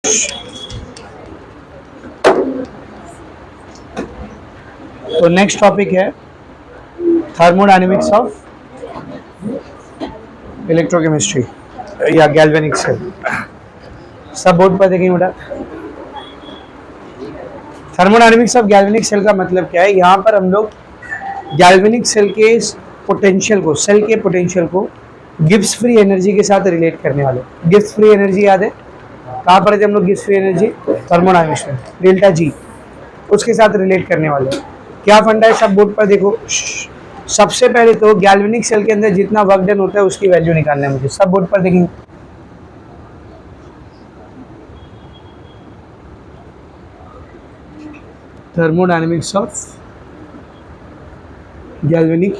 तो next topic है thermodynamics of electrochemistry या गैल्वेनिक सेल। सब बोर्ड पर देखेंगे बेटा। थर्मोडायनेमिक्स ऑफ गैल्वेनिक सेल का मतलब क्या है? यहाँ पर हम लोग गैल्वेनिक सेल के पोटेंशियल को, सेल के पोटेंशियल को गिब्स फ्री एनर्जी के साथ रिलेट करने वाले। गिब्स फ्री एनर्जी याद है कहाँ पढ़े थे हम लोग? गिब्स फ्री एनर्जी थर्मोडायनेमिक्स में डेल्टा जी, उसके साथ रिलेट करने वाले। क्या फंडा है? सब बोर्ड पर देखो। सबसे पहले तो गैल्वेनिक सेल के अंदर जितना वर्क डन होता है उसकी वैल्यू निकालना है मुझे। सब बोर्ड पर देखेंगे। Thermodynamics of galvanic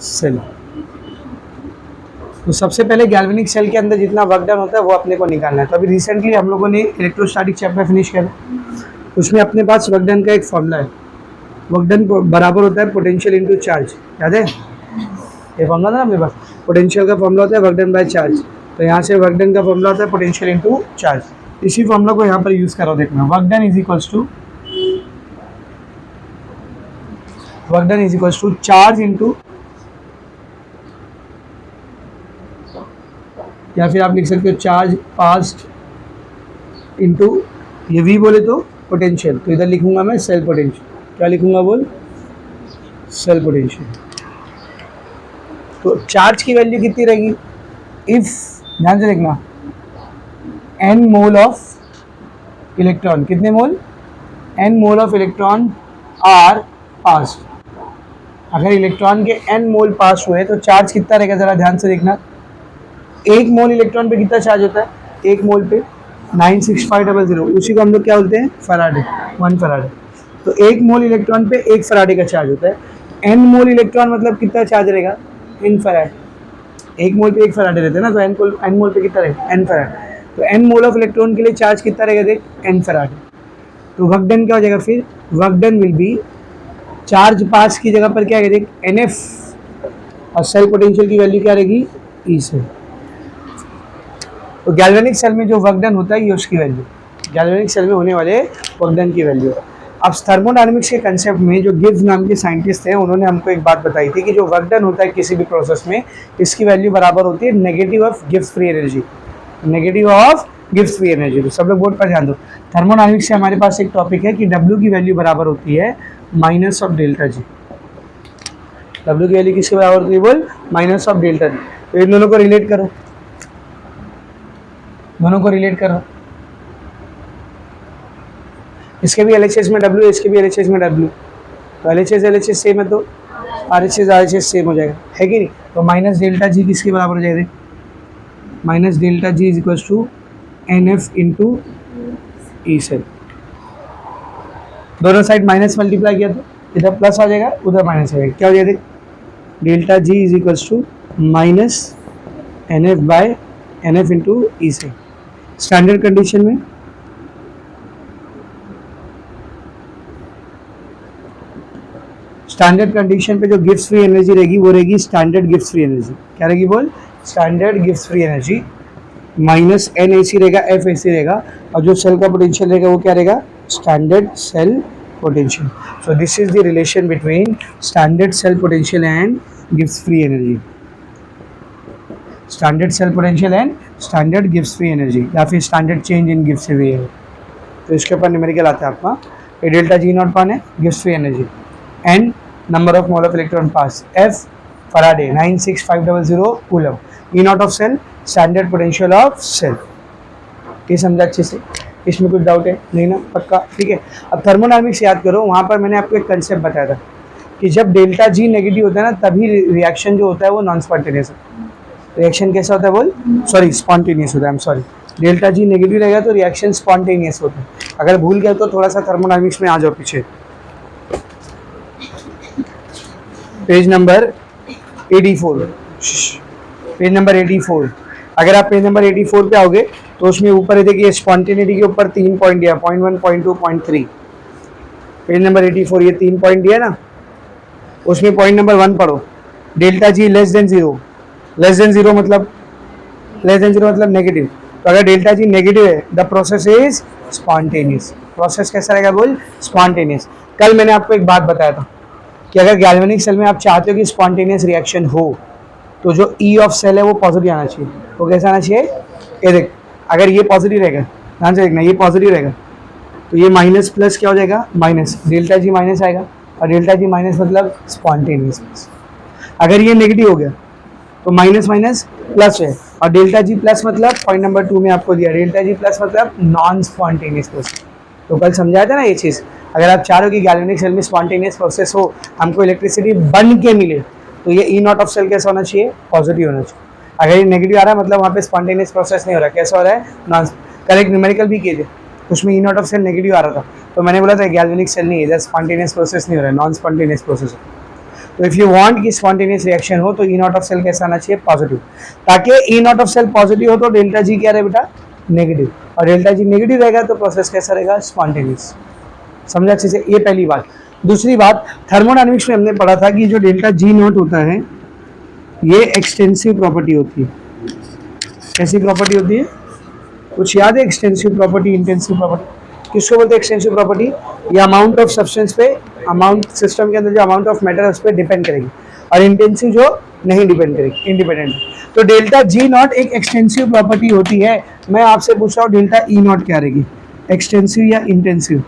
cell. तो सबसे पहले गैल्वेनिक सेल के अंदर जितना वर्क डन होता है वो अपने को निकालना है। तो अभी रिसेंटली हम लोगों ने इलेक्ट्रोस्टैटिक चैप्टर फिनिश किया, उसमें अपने पास वर्क डन का एक फॉर्मूला है। वर्क डन बराबर होता है पोटेंशियल इनटू चार्ज। याद है ये फॉर्मूला था अपने पास? पोटेंशियल का फॉर्मूला होता है वर्क डन बाय चार्ज। तो यहाँ से वर्क डन का फॉर्मूला होता है पोटेंशियल इनटू चार्ज। इसी फॉर्मूला को यहाँ पर यूज करो। देखना work done is equals to charge into, या फिर आप लिख सकते हो चार्ज पास्ड इनटू, ये वी बोले तो पोटेंशियल, तो इधर लिखूंगा मैं सेल पोटेंशियल। क्या लिखूंगा बोल? Cell potential. तो चार्ज की वैल्यू कितनी रहेगी? इफ, ध्यान से देखना, n मोल ऑफ इलेक्ट्रॉन, कितने mole? n mole of electron are pass. अगर इलेक्ट्रॉन के n मोल पास हुए तो चार्ज कितना रहेगा? जरा ध्यान से देखना। एक मोल इलेक्ट्रॉन पे कितना चार्ज होता है? एक मोल पे 96500। उसी को हम लोग क्या बोलते हैं? Faraday, 1 Faraday. तो एक मोल इलेक्ट्रॉन पे 1 फराडे का चार्ज होता है। n मोल इलेक्ट्रॉन मतलब कितना चार्ज रहेगा? n Faraday. एक मोल पे 1 फराडे रहते हैं ना, तो n मोल पे कितना रहेगा? n Faraday. तो n मोल ऑफ इलेक्ट्रॉन के लिए चार्ज कितना रहेगा? देख, n फराडे। तो वर्क डन क्या हो जाएगा फिर? Work done will be, charge pass की जगह पर क्या है? देख, NF, और सेल पोटेंशियल की वैल्यू क्या रहेगी? E से। तो गैल्वेनिक सेल में जो वर्क डन होता है ये उसकी वैल्यू, गैल्वेनिक सेल में होने वाले वर्क डन की वैल्यू। अब थर्मोडायनेमिक्स के कंसेप्ट में जो गिब्स नाम के साइंटिस्ट हैं उन्होंने हमको एक बात बताई थी कि जो वर्क डन होता है किसी भी प्रोसेस में, इसकी वैल्यू बराबर होती है negative of Gibbs free energy. Negative of Gibbs free energy. तो सब लोग बोर्ड पर ध्यान दो। थर्मोडायनेमिक्स से हमारे पास एक टॉपिक है कि W की वैल्यू बराबर होती है minus of delta G. W की वैल्यू किसके बराबर होती है बोल? Minus of delta G. तो इन दोनों को रिलेट करो, दोनों को रिलेट करो। इसके भी LHS में W, इसके भी LHS में W। तो LHS सेम है तो RHS सेम हो जाएगा, है कि नहीं? तो माइनस डेल्टा जी किसके बराबर हो जाएगा? Minus delta G is equal to NF into E cell. दोनों साइड माइनस मल्टीप्लाई किया तो इधर प्लस आ जाएगा, उधर माइनस आ जाएगा। क्या हो जाएगा? Delta G is equal to minus NF by NF into E cell. Standard condition में पे जो गिब्स फ्री एनर्जी रहेगी वो रहेगी स्टैंडर्ड गिब्स फ्री एनर्जी। क्या रहेगी बोल? Standard Gibbs free energy minus NAC रहेगा, FAC रहेगा, और जो सेल का पोटेंशियल रहेगा वो क्या रहेगा? Standard cell potential. So this is the relation between standard cell potential and Gibbs free energy. Standard cell potential and standard Gibbs free energy, या फिर standard change in Gibbs free energy. तो इसके ऊपर numerical आता है आपका। ये delta G naught पान है Gibbs free energy, and number of mole of electron pass, F Faraday 96500 coulomb, E naught of cell, standard potential of cell. ये समझा अच्छे से? इसमें कुछ डाउट है? नहीं ना? पक्का? ठीक है। अब थर्मोडायनेमिक्स याद करो, वहाँ पर मैंने आपको एक कंसेप्ट बताया था कि जब डेल्टा जी नेगेटिव होता है ना तभी रिएक्शन जो होता है वो नॉन स्पॉन्टेनियस है। रिएक्शन कैसा होता है बोल? सॉरी, स्पॉन्टेनियस होता है। सॉरी, डेल्टा जी नेगेटिव रहेगा तो रिएक्शन स्पॉन्टेनियस होता है। अगर भूल गए तो थोड़ा सा थर्मोडायनेमिक्स में आ जाओ पीछे, पेज नंबर 84। Page number 84। अगर आप पेज नंबर 84 पे आओगे तो उसमें ऊपर है देखिए स्पॉन्टेनिटी के ऊपर 3 पॉइंट दिया, 0.1, 0.2, 0.3। पेज नंबर 84 ये 3 पॉइंट दिया ना, उसमें पॉइंट नंबर 1 पढ़ो। Delta G less than 0। Less than 0 मतलब नेगेटिव। तो अगर डेल्टा जी नेगेटिव है the process is spontaneous. Process कैसा रहेगा बोल? स्पॉन्टेनियस। कल मैंने आपको एक बात बताया था कि अगर गैल्वेनिक सेल में आप चाहते हो कि स्पॉन्टेनियस रिएक्शन हो तो जो ई ऑफ सेल है वो पॉजिटिव आना चाहिए। वो कैसा आना चाहिए? ये देख, अगर ये पॉजिटिव रहेगा, ध्यान से देखना, ये पॉजिटिव रहेगा तो ये माइनस प्लस क्या हो जाएगा? माइनस, डेल्टा जी माइनस आएगा, और डेल्टा जी माइनस मतलब स्पॉन्टेनियस। अगर ये नेगेटिव हो गया तो माइनस माइनस प्लस है, और डेल्टा जी प्लस मतलब पॉइंट नंबर 2 में आपको दिया, डेल्टा जी प्लस मतलब नॉन स्पॉन्टेनियस प्रोसेस। तो कल समझाया था ना ये चीज़। अगर आप चाह रहे हो कि गैल्वेनिक सेल में स्पॉन्टेनियस प्रोसेस हो, हमको इलेक्ट्रिसिटी बन के मिले, तो ये ई नॉट ऑफ सेल कैसा होना चाहिए? पॉजिटिव होना चाहिए। अगर ये नेगेटिव आ रहा है मतलब वहाँ पे स्पॉन्टेनियस प्रोसेस नहीं हो रहा। कैसा हो रहा है? नॉन। कल एक न्यूमेरिकल भी किए थे, उसमें ई नॉट ऑफ सेल नेगेटिव आ रहा था, तो मैंने बोला था गैल्वेनिक सेल नहीं है, इधर स्पॉन्टेनियस प्रोसेस नहीं हो रहा है, नॉन स्पॉन्टेनियस प्रोसेस है। तो इफ़ यू वांट कि स्पॉन्टेनियस रिएक्शन हो तो ई नॉट ऑफ सेल कैसा आना चाहिए? पॉजिटिव। ताकि ई नॉट ऑफ सेल पॉजिटिव हो तो डेल्टा जी क्या रहे बेटा? नेगेटिव, और डेल्टा जी नेगेटिव रहेगा तो प्रोसेस कैसा रहेगा? स्पॉन्टेनियस। समझा अच्छे से? ये पहली बात। दूसरी बात, थर्मोडायनेमिक्स में हमने पढ़ा था कि जो डेल्टा जी नॉट होता है ये एक्सटेंसिव प्रॉपर्टी होती है। कैसी प्रॉपर्टी होती है? कुछ याद है? Extensive property, intensive property. किसको बोलते हैं एक्सटेंसिव प्रॉपर्टी? ये अमाउंट ऑफ सब्सटेंस पे, अमाउंट सिस्टम के अंदर जो अमाउंट ऑफ मैटर है उस पर डिपेंड करेगी, और इंटेंसिव जो नहीं डिपेंड करेगी, इंडिपेंडेंट। तो डेल्टा जी नॉट एक एक्सटेंसिव प्रॉपर्टी होती है। मैं आपसे पूछ रहा हूँ डेल्टा ई नॉट क्या रहेगी? एक्सटेंसिव या इंटेंसिव?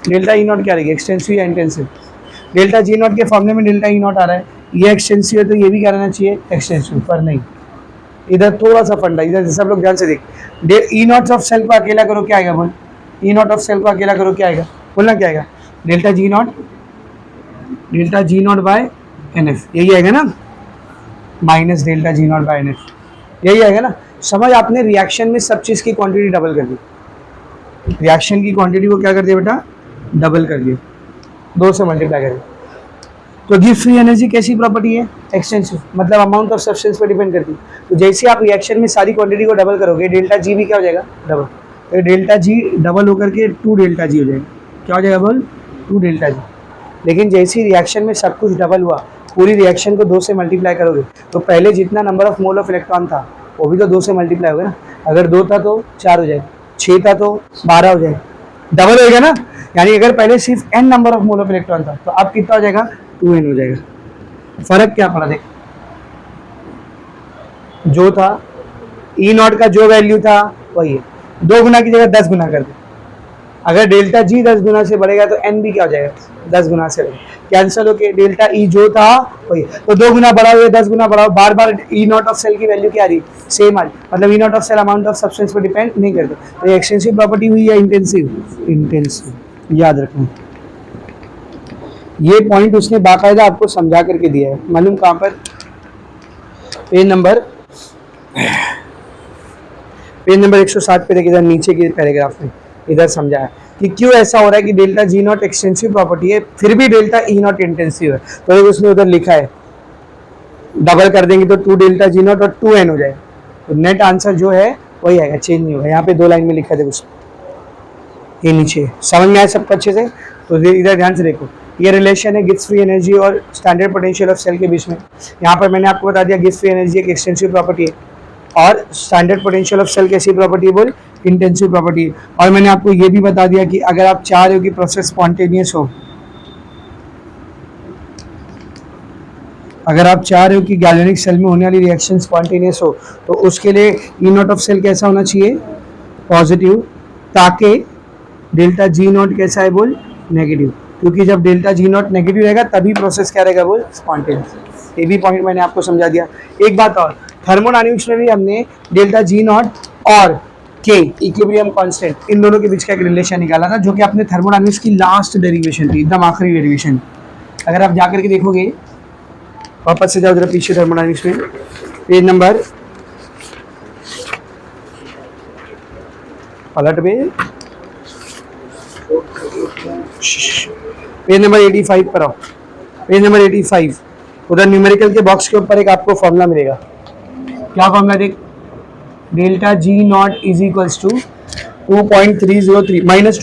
डेल्टा ई नॉट क्या रहेगी? एक्सटेंसिव या इंटेंसिव? डेल्टा जी नॉट के फॉर्मूले में डेल्टा ई नॉट आ रहा है, ये एक्सटेंसिव है तो ये भी क्या रहना चाहिए? एक्सटेंसिव। पर नहीं, इधर थोड़ा सा फंडा, इधर सब लोग ध्यान से देख। ई नॉट ऑफ सेल को अकेला करो क्या आएगा बोल? ई नॉट ऑफ सेल को अकेला करो क्या आएगा? बोलना क्या आएगा? Delta G naught by N F, यही आएगा ना, minus delta G naught by N F, यही आएगा ना। समझ, आपने रिएक्शन में सब चीज़ की क्वांटिटी डबल कर दी, रिएक्शन की क्वांटिटी को क्या कर दिया बेटा? डबल कर दिया, 2 से मल्टीप्लाई कर दिया। तो गिव फ्री एनर्जी कैसी प्रॉपर्टी है? एक्सटेंसिव, मतलब अमाउंट ऑफ सब्सटेंस पर डिपेंड करती है। तो जैसे आप रिएक्शन में सारी क्वांटिटी को डबल करोगे, डेल्टा जी भी क्या हो जाएगा? डबल। तो डेल्टा जी डबल होकर के 2 डेल्टा जी हो जाएगा। क्या हो जाएगा बोल? 2 डेल्टा जी। लेकिन जैसे ही रिएक्शन में सब कुछ डबल हुआ, पूरी रिएक्शन को 2 से मल्टीप्लाई करोगे तो पहले जितना number of mole of electron था वो भी तो 2 से मल्टीप्लाई होगा ना। अगर 2 था तो 4 हो जाएगा, 6 था तो 12 हो जाएगा, डबल होगा ना। यानी अगर पहले सिर्फ n number of mole of electron था तो अब कितना हो जाएगा? 2n हो जाएगा। फर्क क्या पड़ा? देख, जो था ई नॉट का जो वैल्यू था वही है, 2 गुना की जगह 10 गुना कर दे। अगर डेल्टा जी 10 गुना से बढ़ेगा तो एन भी क्या हो जाएगा? 10 गुना से बढ़ेगा। कैंसिल होके डेल्टा ई जो था वही, तो 2 गुना बढ़ाओ या 10 गुना बढ़ाओ, बार बार ई नॉट ऑफ सेल की वैल्यू क्या आ रही? सेम आ रही। मतलब E not of cell amount of substance पर डिपेंड नहीं करता। तो ये एक्सटेंसिव प्रॉपर्टी हुई या इंटेंसिव? इंटेंसिव, याद रखना। ये पॉइंट उसने बाकायदा आपको समझा करके दिया है, मालूम कहाँ पर? पेज नंबर 107 पे देखिए, इधर नीचे के पैराग्राफ में इधर समझाया कि क्यों ऐसा हो रहा है कि delta G not extensive property है फिर भी डेल्टा ई नॉट इंटेंसिव है। तो उसने उधर लिखा है, डबल कर देंगे तो 2 डेल्टा जी नॉट और 2n हो जाएगा। तो नेट आंसर जो है वही आएगा, चेंज नहीं होगा। यहाँ पे 2 लाइन में लिखा था उसको, ये नीचे समझ में आया सबको अच्छे से? तो इधर ध्यान से देखो, ये रिलेशन है गिब्स फ्री एनर्जी और स्टैंडर्ड पोटेंशियल ऑफ सेल के बीच में। यहाँ पर मैंने आपको बता दिया गिब्स फ्री एनर्जी एक एक्सटेंसिव प्रॉपर्टी है और स्टैंडर्ड पोटेंशियल ऑफ सेल कैसी प्रॉपर्टी है बोल? इंटेंसिव प्रॉपर्टी है। और मैंने आपको ये भी बता दिया कि अगर आप चाह रहे हो कि प्रोसेस स्पॉन्टेनियस हो, अगर आप चाह रहे हो कि गैल्वेनिक सेल में होने वाली रिएक्शन स्पॉन्टेनियस हो तो उसके लिए ई नॉट ऑफ सेल कैसा होना चाहिए? पॉजिटिव, ताकि डेल्टा जी नॉट कैसा है बोल? नेगेटिव। क्योंकि जब डेल्टा जी नॉट नेगेटिव रहेगा तभी प्रोसेस क्या रहेगा बोल? स्पॉन्टेनियस। ये भी पॉइंट मैंने आपको समझा दिया। एक बात और, थर्मोडायनेमिक्स में भी हमने डेल्टा जी नॉट और के इक्विलिब्रियम कांस्टेंट इन दोनों के बीच का एक रिलेशन निकाला था, जो कि अपने थर्मोडायनेमिक्स की लास्ट डेरिवेशन थी, एकदम आखिरी डेरिवेशन। अगर आप जाकर के देखोगे, वापस से जाओ जरा पीछे थर्मोडायनेमिक्स में, पेज नंबर पलट में, पेज नंबर 85 पर आओ। पेज नंबर 85 उधर न्यूमेरिकल के बॉक्स के ऊपर एक आपको फॉर्मूला मिलेगा। क्या फॉर्मूला? देख, delta G naught is equals to 2.303 minus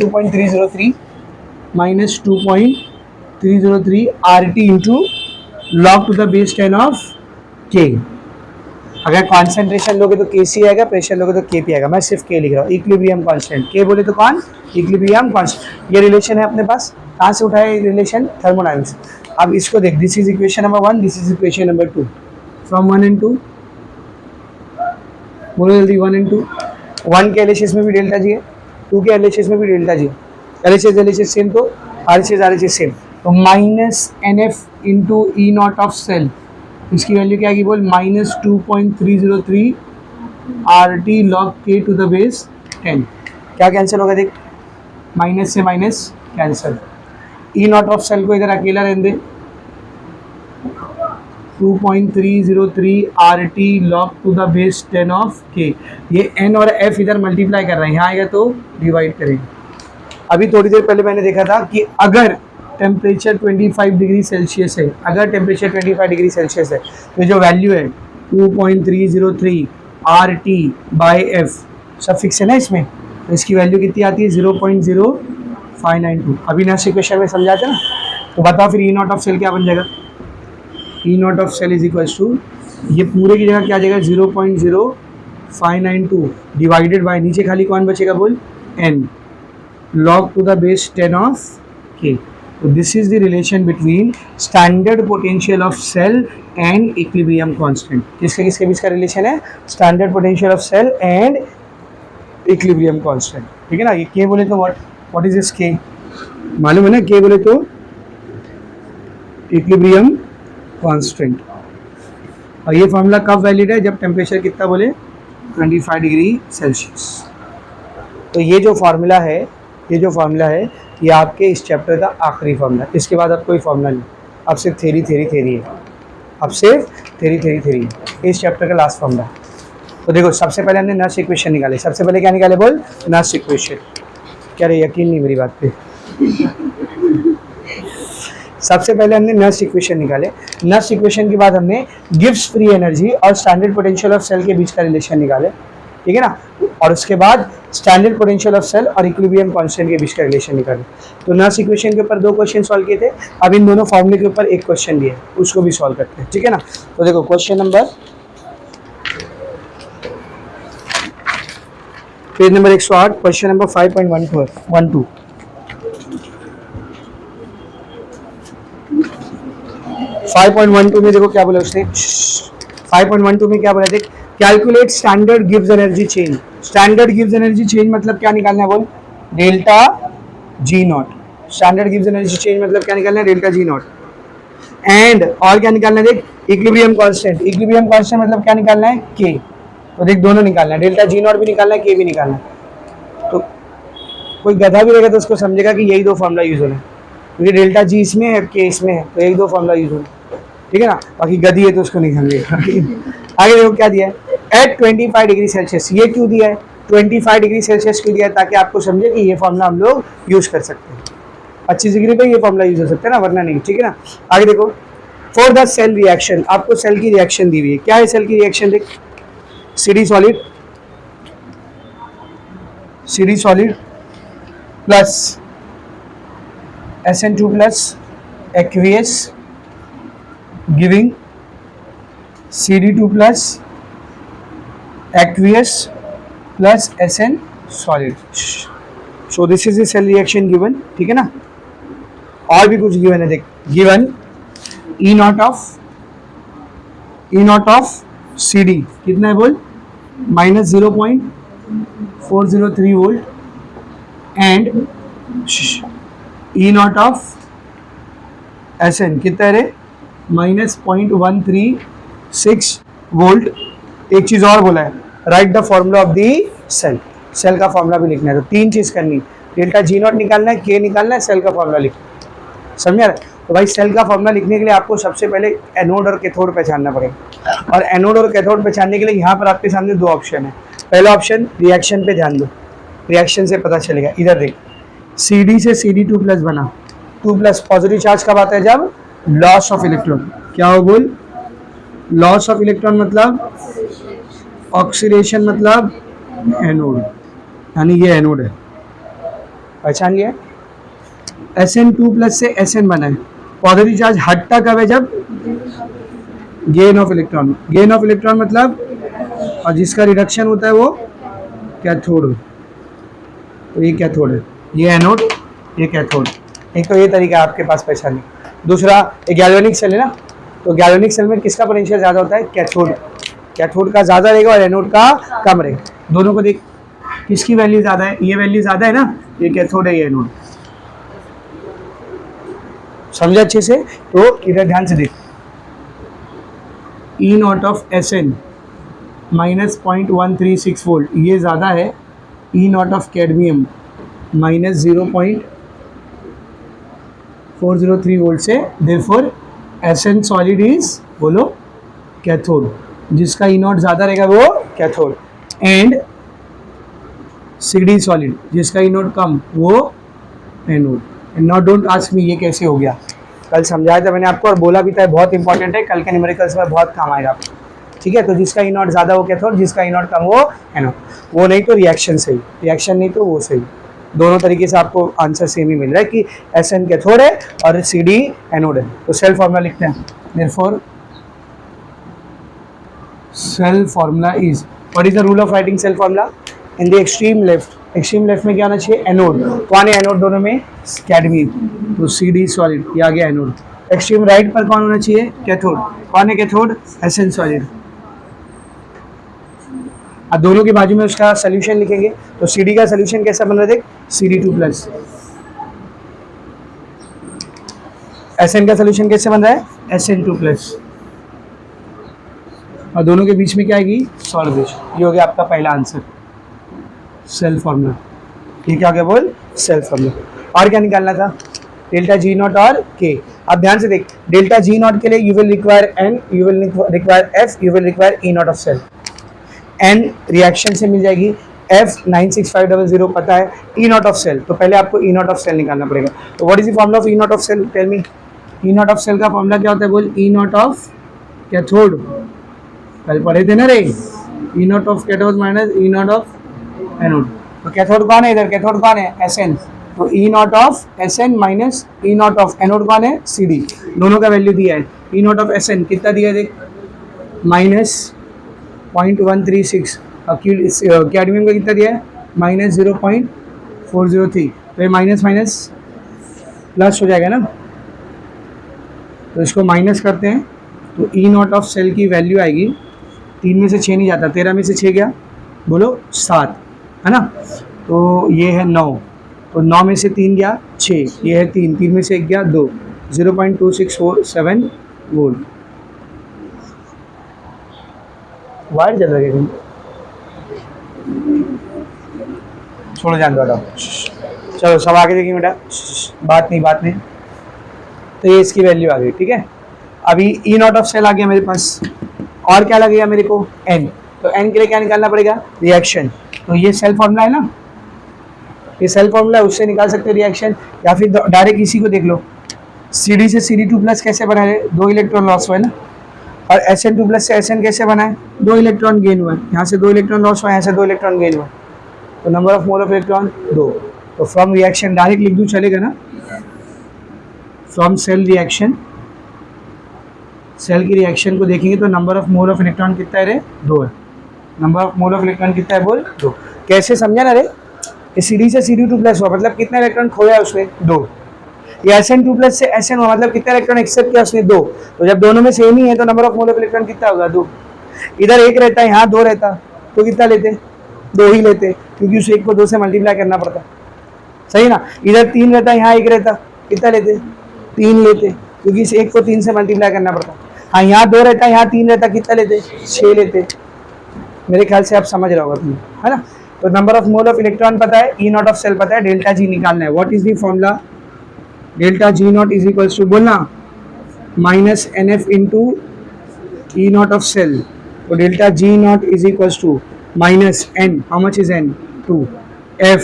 2.303 R T into log to the base 10 of K. अगर कॉन्सेंट्रेशन लोगे तो Kc आएगा, प्रेशर लोगे तो Kp आएगा। मैं सिर्फ K लिख रहा हूँ, इक्विलिब्रियम कांस्टेंट। K बोले तो कौन? Equilibrium constant. ये रिलेशन है अपने पास, कहाँ से उठाया ये रिलेशन? थर्मोडायनेमिक्स। अब इसको देख, this is equation number 1, this is equation number 2। From 1 and 2 बोलो जल्दी, 1 and 2। 1 के एलएचएस में भी डेल्टा जी है, 2 के एलएचएस में भी डेल्टा जी है। एलएचएस सेम तो आरएचएस सेम, तो minus NF into E not of cell, इसकी वैल्यू क्या आएगी बोल? Minus 2.303 RT log K to the base 10। क्या कैंसिल होगा देख, माइनस से minus cancel. E not of cell को इधर अकेला रहने दे, 2.303 RT log to the base 10 of K। ये N और F इधर मल्टीप्लाई कर रहे हैं, यहाँ आएगा तो डिवाइड करेंगे। अभी थोड़ी देर पहले मैंने देखा था कि अगर टेम्परेचर 25 डिग्री सेल्सियस है, अगर टेम्परेचर 25 डिग्री सेल्सियस है तो जो वैल्यू है 2.303 RT बाई F सब फिक्स है ना इसमें, तो इसकी वैल्यू कितनी आती है? 0.0592। अभी नेक्स्ट इक्वेशन में समझाते ना, तो बताओ फिर ई नॉट ऑफ सेल क्या बन जाएगा? E not of cell is equals to, ये पूरे की जगह क्या आ जाएगा? 0.0592 डिवाइडेड बाय, नीचे खाली कौन बचेगा बोल? N log to the base 10 of K। So this is the relation between standard potential of cell and equilibrium constant। किसके किसके बीच का रिलेशन है? Standard potential of cell and equilibrium constant. ठीक है ना। ये K बोले तो व्हाट इज दिस K? मालूम है ना, K बोले तो इक्विलिब्रियम कांस्टेंट। और ये फॉर्मूला कब वैलिड है? जब टेम्परेचर कितना बोले? 25 डिग्री सेल्सियस। तो ये जो फार्मूला है, ये आपके इस चैप्टर का आखिरी फार्मूला। इसके बाद अब कोई फार्मूला नहीं, अब सिर्फ थेरी है, अब सिर्फ थेरी है। इस चैप्टर का लास्ट फार्मूला। तो देखो, सबसे पहले हमने नर्स इक्वेशन निकाले। सबसे पहले क्या निकाले बोल? Nernst equation. क्या रे, यकीन नहीं मेरी बात पे? सबसे पहले हमने नर्स इक्वेशन निकाले। नर्स इक्वेशन के बाद हमने गिब्स फ्री एनर्जी और स्टैंडर्ड पोटेंशियल ऑफ सेल के बीच का रिलेशन निकाले। ठीक है ना। और उसके बाद स्टैंडर्ड पोटेंशियल ऑफ सेल और इक्विलिब्रियम कांस्टेंट के बीच का रिलेशन निकाले। तो नर्स इक्वेशन के ऊपर 2 क्वेश्चन सॉल्व किए थे। अब इन दोनों फॉर्मूले के ऊपर एक क्वेश्चन दिया है, उसको भी सॉल्व करते हैं। ठीक है ना। तो देखो, question number page number 108, question number 5.12। 5.12 में देखो क्या बोला उसने। 5.12 में क्या बोला देख, calculate standard gives energy change. Standard gives energy change मतलब क्या निकालना है बोल? Delta G not. Standard gives energy change मतलब क्या निकालना है? Delta G not. एंड और क्या निकालना है देख? Equilibrium constant. इक्विलिब्रियम कांस्टेंट मतलब क्या निकालना है? के। तो देख, दोनों निकालना है, डेल्टा जी नॉट भी निकालना है, के भी निकालना है। तो कोई गधा भी रहेगा तो उसको समझेगा कि यही 2 फॉर्मूला यूज होना है, क्योंकि डेल्टा जी इसमें है, के इसमें है, तो 1-2 फॉर्मूला यूज होना है। ठीक है ना। बाकी गधी है तो उसको नहीं समझेगा। आगे देखो क्या दिया है, एट 25 डिग्री सेल्सियस। ये क्यों दिया है? 25 डिग्री सेल्सियस क्यों दिया है? ताकि आपको समझे कि ये फॉर्मूला हम लोग यूज कर सकते हैं। 25 डिग्री पे ये फॉर्मूला यूज हो सकता है ना, वरना नहीं। ठीक है ना। आगे देखो, फॉर द सेल रिएक्शन, आपको सेल की रिएक्शन दी हुई है। क्या है सेल की रिएक्शन देख? CD solid plus SN2 plus aqueous giving CD2 plus aqueous plus SN solid। So this is the cell reaction given। ठीक है ना। और भी कुछ given है देख, given E naught of CD कितना है बोल? Minus 0.403 volt and E naught of SN कितना है रे? Minus 0.136 volt. एक चीज और बोला है, write the formula of the cell. Cell का फॉर्मूला भी लिखना है। तो 3 चीज करनी, डेल्टा जी नॉट निकालना है, के निकालना है, सेल का फॉर्मूला लिखना है। समझा? तो भाई सेल का फॉर्मूला लिखने के लिए आपको सबसे पहले एनोड और कैथोड पहचानना पड़ेगा। और एनोड और कैथोड पहचानने के लिए यहाँ पर आपके सामने 2 ऑप्शन है। पहला ऑप्शन रिएक्शन पे ध्यान दो, रिएक्शन से पता चलेगा। इधर देख, CD से CD2 प्लस बना, 2 प्लस पॉजिटिव चार्ज कब आता है? जब लॉस ऑफ इलेक्ट्रॉन। क्या हो बोल? लॉस ऑफ इलेक्ट्रॉन मतलब ऑक्सीडेशन मतलब एनोड, यानी ये एनोड है। पहचान लिया? SN2 प्लस से SN बना है। पॉजिटिव चार्ज हटता कब है? जब gain of electron. Gain of electron मतलब और जिसका रिडक्शन होता है वो कैथोड। तो ये कैथोड है, ये एनोड, ये कैथोड। एक तो ये तरीका है आपके पास पहचानने। दूसरा गैल्वेनिक सेल है ना, तो गैल्वेनिक सेल में किसका पोटेंशियल ज़्यादा होता है? कैथोड। कैथोड का ज़्यादा रहेगा और एनोड का कम रहेगा। दोनों को देख, किसकी वैल्यू ज़्यादा है? ये वैल्यू ज़्यादा है ना, ये कैथोड है, ये एनोड। समझे अच्छे से? तो इधर ध्यान से देख, E not of S N minus 0.136 volt ये ज़्यादा है E not of cadmium minus 0.403 volt से। Therefore S N solid is, बोलो, कैथोड। जिसका ई नॉट ज़्यादा रहेगा वो cathode. And C D solid जिसका ई नॉट कम वो anode. Not don't ask me ये कैसे हो गया, कल समझाया था मैंने आपको और बोला भी था बहुत इंपॉर्टेंट है, कल के न्यूमेरिकल्स में बहुत काम आएगा आपको। ठीक है, तो जिसका ई नॉट ज़्यादा वो कैथोड, जिसका ई नॉट कम वो एनोड। वो नहीं तो रिएक्शन सही, रिएक्शन नहीं तो वो सही। दोनों तरीके से आपको आंसर सेम ही मिल रहा है कि एस एन कैथोड है और सी डी एनोड है। तो सेल फॉर्मूला लिखते हैं। Therefore cell formula is, what is the rule of writing cell formula? In the extreme left, extreme left में क्या आना चाहिए? एनोड। कौन है एनोड दोनों में? कैडमियम, तो सी डी सॉलिड, ये आ गया एनोड। एक्सट्रीम राइट पर कौन होना चाहिए? कैथोड। कौन है कैथोड? S N solid. अब दोनों के बाजू में उसका सोल्यूशन लिखेंगे, तो सी डी का सोल्यूशन कैसा बन रहा है? देख, CD2 प्लस। एस एन का सोल्यूशन कैसे बन रहा है? SN2 plus. और दोनों के बीच में क्या आएगी? सॉल्वेशन। ये हो गया आपका पहला आंसर, सेल फॉर्मूला। ये क्या हो गया बोल? Cell formula. और क्या निकालना था? डेल्टा जी नॉट और के। अब ध्यान से देख, डेल्टा जी नॉट के लिए you will require N, you will require F, you will require E not of cell. N reaction से मिल जाएगी, एफ 96500 पता है, ई नॉट ऑफ सेल। तो पहले आपको ई नॉट ऑफ सेल निकालना पड़ेगा। तो what is the formula of E not of cell? Tell me. E not of cell का फॉर्मूला क्या होता है बोल? E not of cathode. कल पढ़े थे ना रे, E not of cathode minus E not of anode. तो कैथोड कौन है इधर? कैथोड कौन है? एसएन। तो E not of SN minus E not of anode कौन है? सीडी। दोनों का वैल्यू दिया है। ई नॉट ऑफ एसएन कितना दिया है देख, माइनस 0.136। कैडमियम का कितना दिया है? माइनस 0.403। तो ये माइनस माइनस प्लस हो जाएगा ना, तो इसको माइनस करते हैं। तो ई नॉट ऑफ सेल की वैल्यू आएगी, 3 में से 6 नहीं जाता, 13 में से 6 गया, बोलो 7, है ना। तो ये है 9, तो 9 में से 3 गया 6, ये है 3, 3 में से 1 गया 2, 0.2647 वोल्ट। वायर जल रहा है, छोड़ो जान दो। चलो सब आगे देखिए बेटा, बात नहीं। तो ये इसकी वैल्यू आ गई, ठीक है। अभी ई नॉट ऑफ सेल आ गया मेरे पास, और क्या लगेगा मेरे को? एन। तो एन के लिए क्या निकालना पड़ेगा? रिएक्शन। तो ये सेल फॉर्मूला है ना, ये सेल फॉर्मूला है, उससे निकाल सकते हो रिएक्शन, या फिर डायरेक्ट इसी को देख लो। CD से CD2 प्लस कैसे बना है? 2 इलेक्ट्रॉन लॉस हुआ है ना। और SN2 प्लस से SN कैसे बना है? 2 इलेक्ट्रॉन गेन हुआ है। यहाँ से 2 इलेक्ट्रॉन लॉस हुआ है, यहाँ से 2 इलेक्ट्रॉन गेन हुआ है। तो number of mole of electron 2। तो फ्रॉम रिएक्शन डायरेक्ट लिख दूँ, चलेगा ना? फ्रॉम सेल रिएक्शन, सेल की रिएक्शन को देखेंगे तो number of mole of electron कितना है रे? 2 है। Number of mole of electron कितना है बोल? 2। कैसे समझा ना रे? ये CD से CD2 प्लस हुआ, मतलब कितना इलेक्ट्रॉन खोया उसने? 2। ये SN2 प्लस से SN हुआ, मतलब कितना इलेक्ट्रॉन एक्सेप्ट किया उसने? 2। तो जब दोनों में सेम ही है तो number of mole of electron कितना होगा? 2। इधर 1 रहता है, यहाँ 2 रहता, तो कितना लेते? 2 ही लेते, क्योंकि उस 1 को 2 से मल्टीप्लाई करना पड़ता, सही ना। इधर 3 रहता, यहाँ 1 रहता, कितना लेते? 3 लेते, क्योंकि इस 1 को 3 से मल्टीप्लाई करना पड़ता। हाँ, यहाँ 2 रहता, यहाँ 3 रहता, कितना लेते? 6 लेते। मेरे ख्याल से आप समझ रहे होगा तुम, है ना। तो number of mole of electron पता है, ई नॉट ऑफ सेल पता है, डेल्टा जी निकालना है। What is the formula? Delta G naught is equals to, बोलना, minus NF into E not of cell. तो delta G naught is equals to minus N, how much is N? 2, F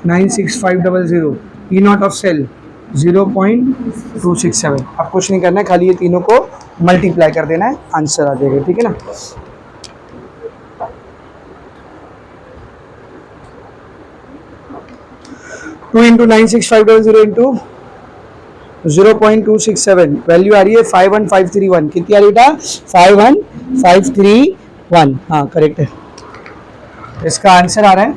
96500, E not of cell 0.267। अब कुछ नहीं करना है, खाली ये तीनों को मल्टीप्लाई कर देना है, आंसर आ जाएगा, ठीक है ना। टू इंटू 96500 इंटू 0.267, वैल्यू आ रही है 51531। कितनी आ रही बेटा? 51531 1, हाँ करेक्ट है। इसका आंसर आ रहा है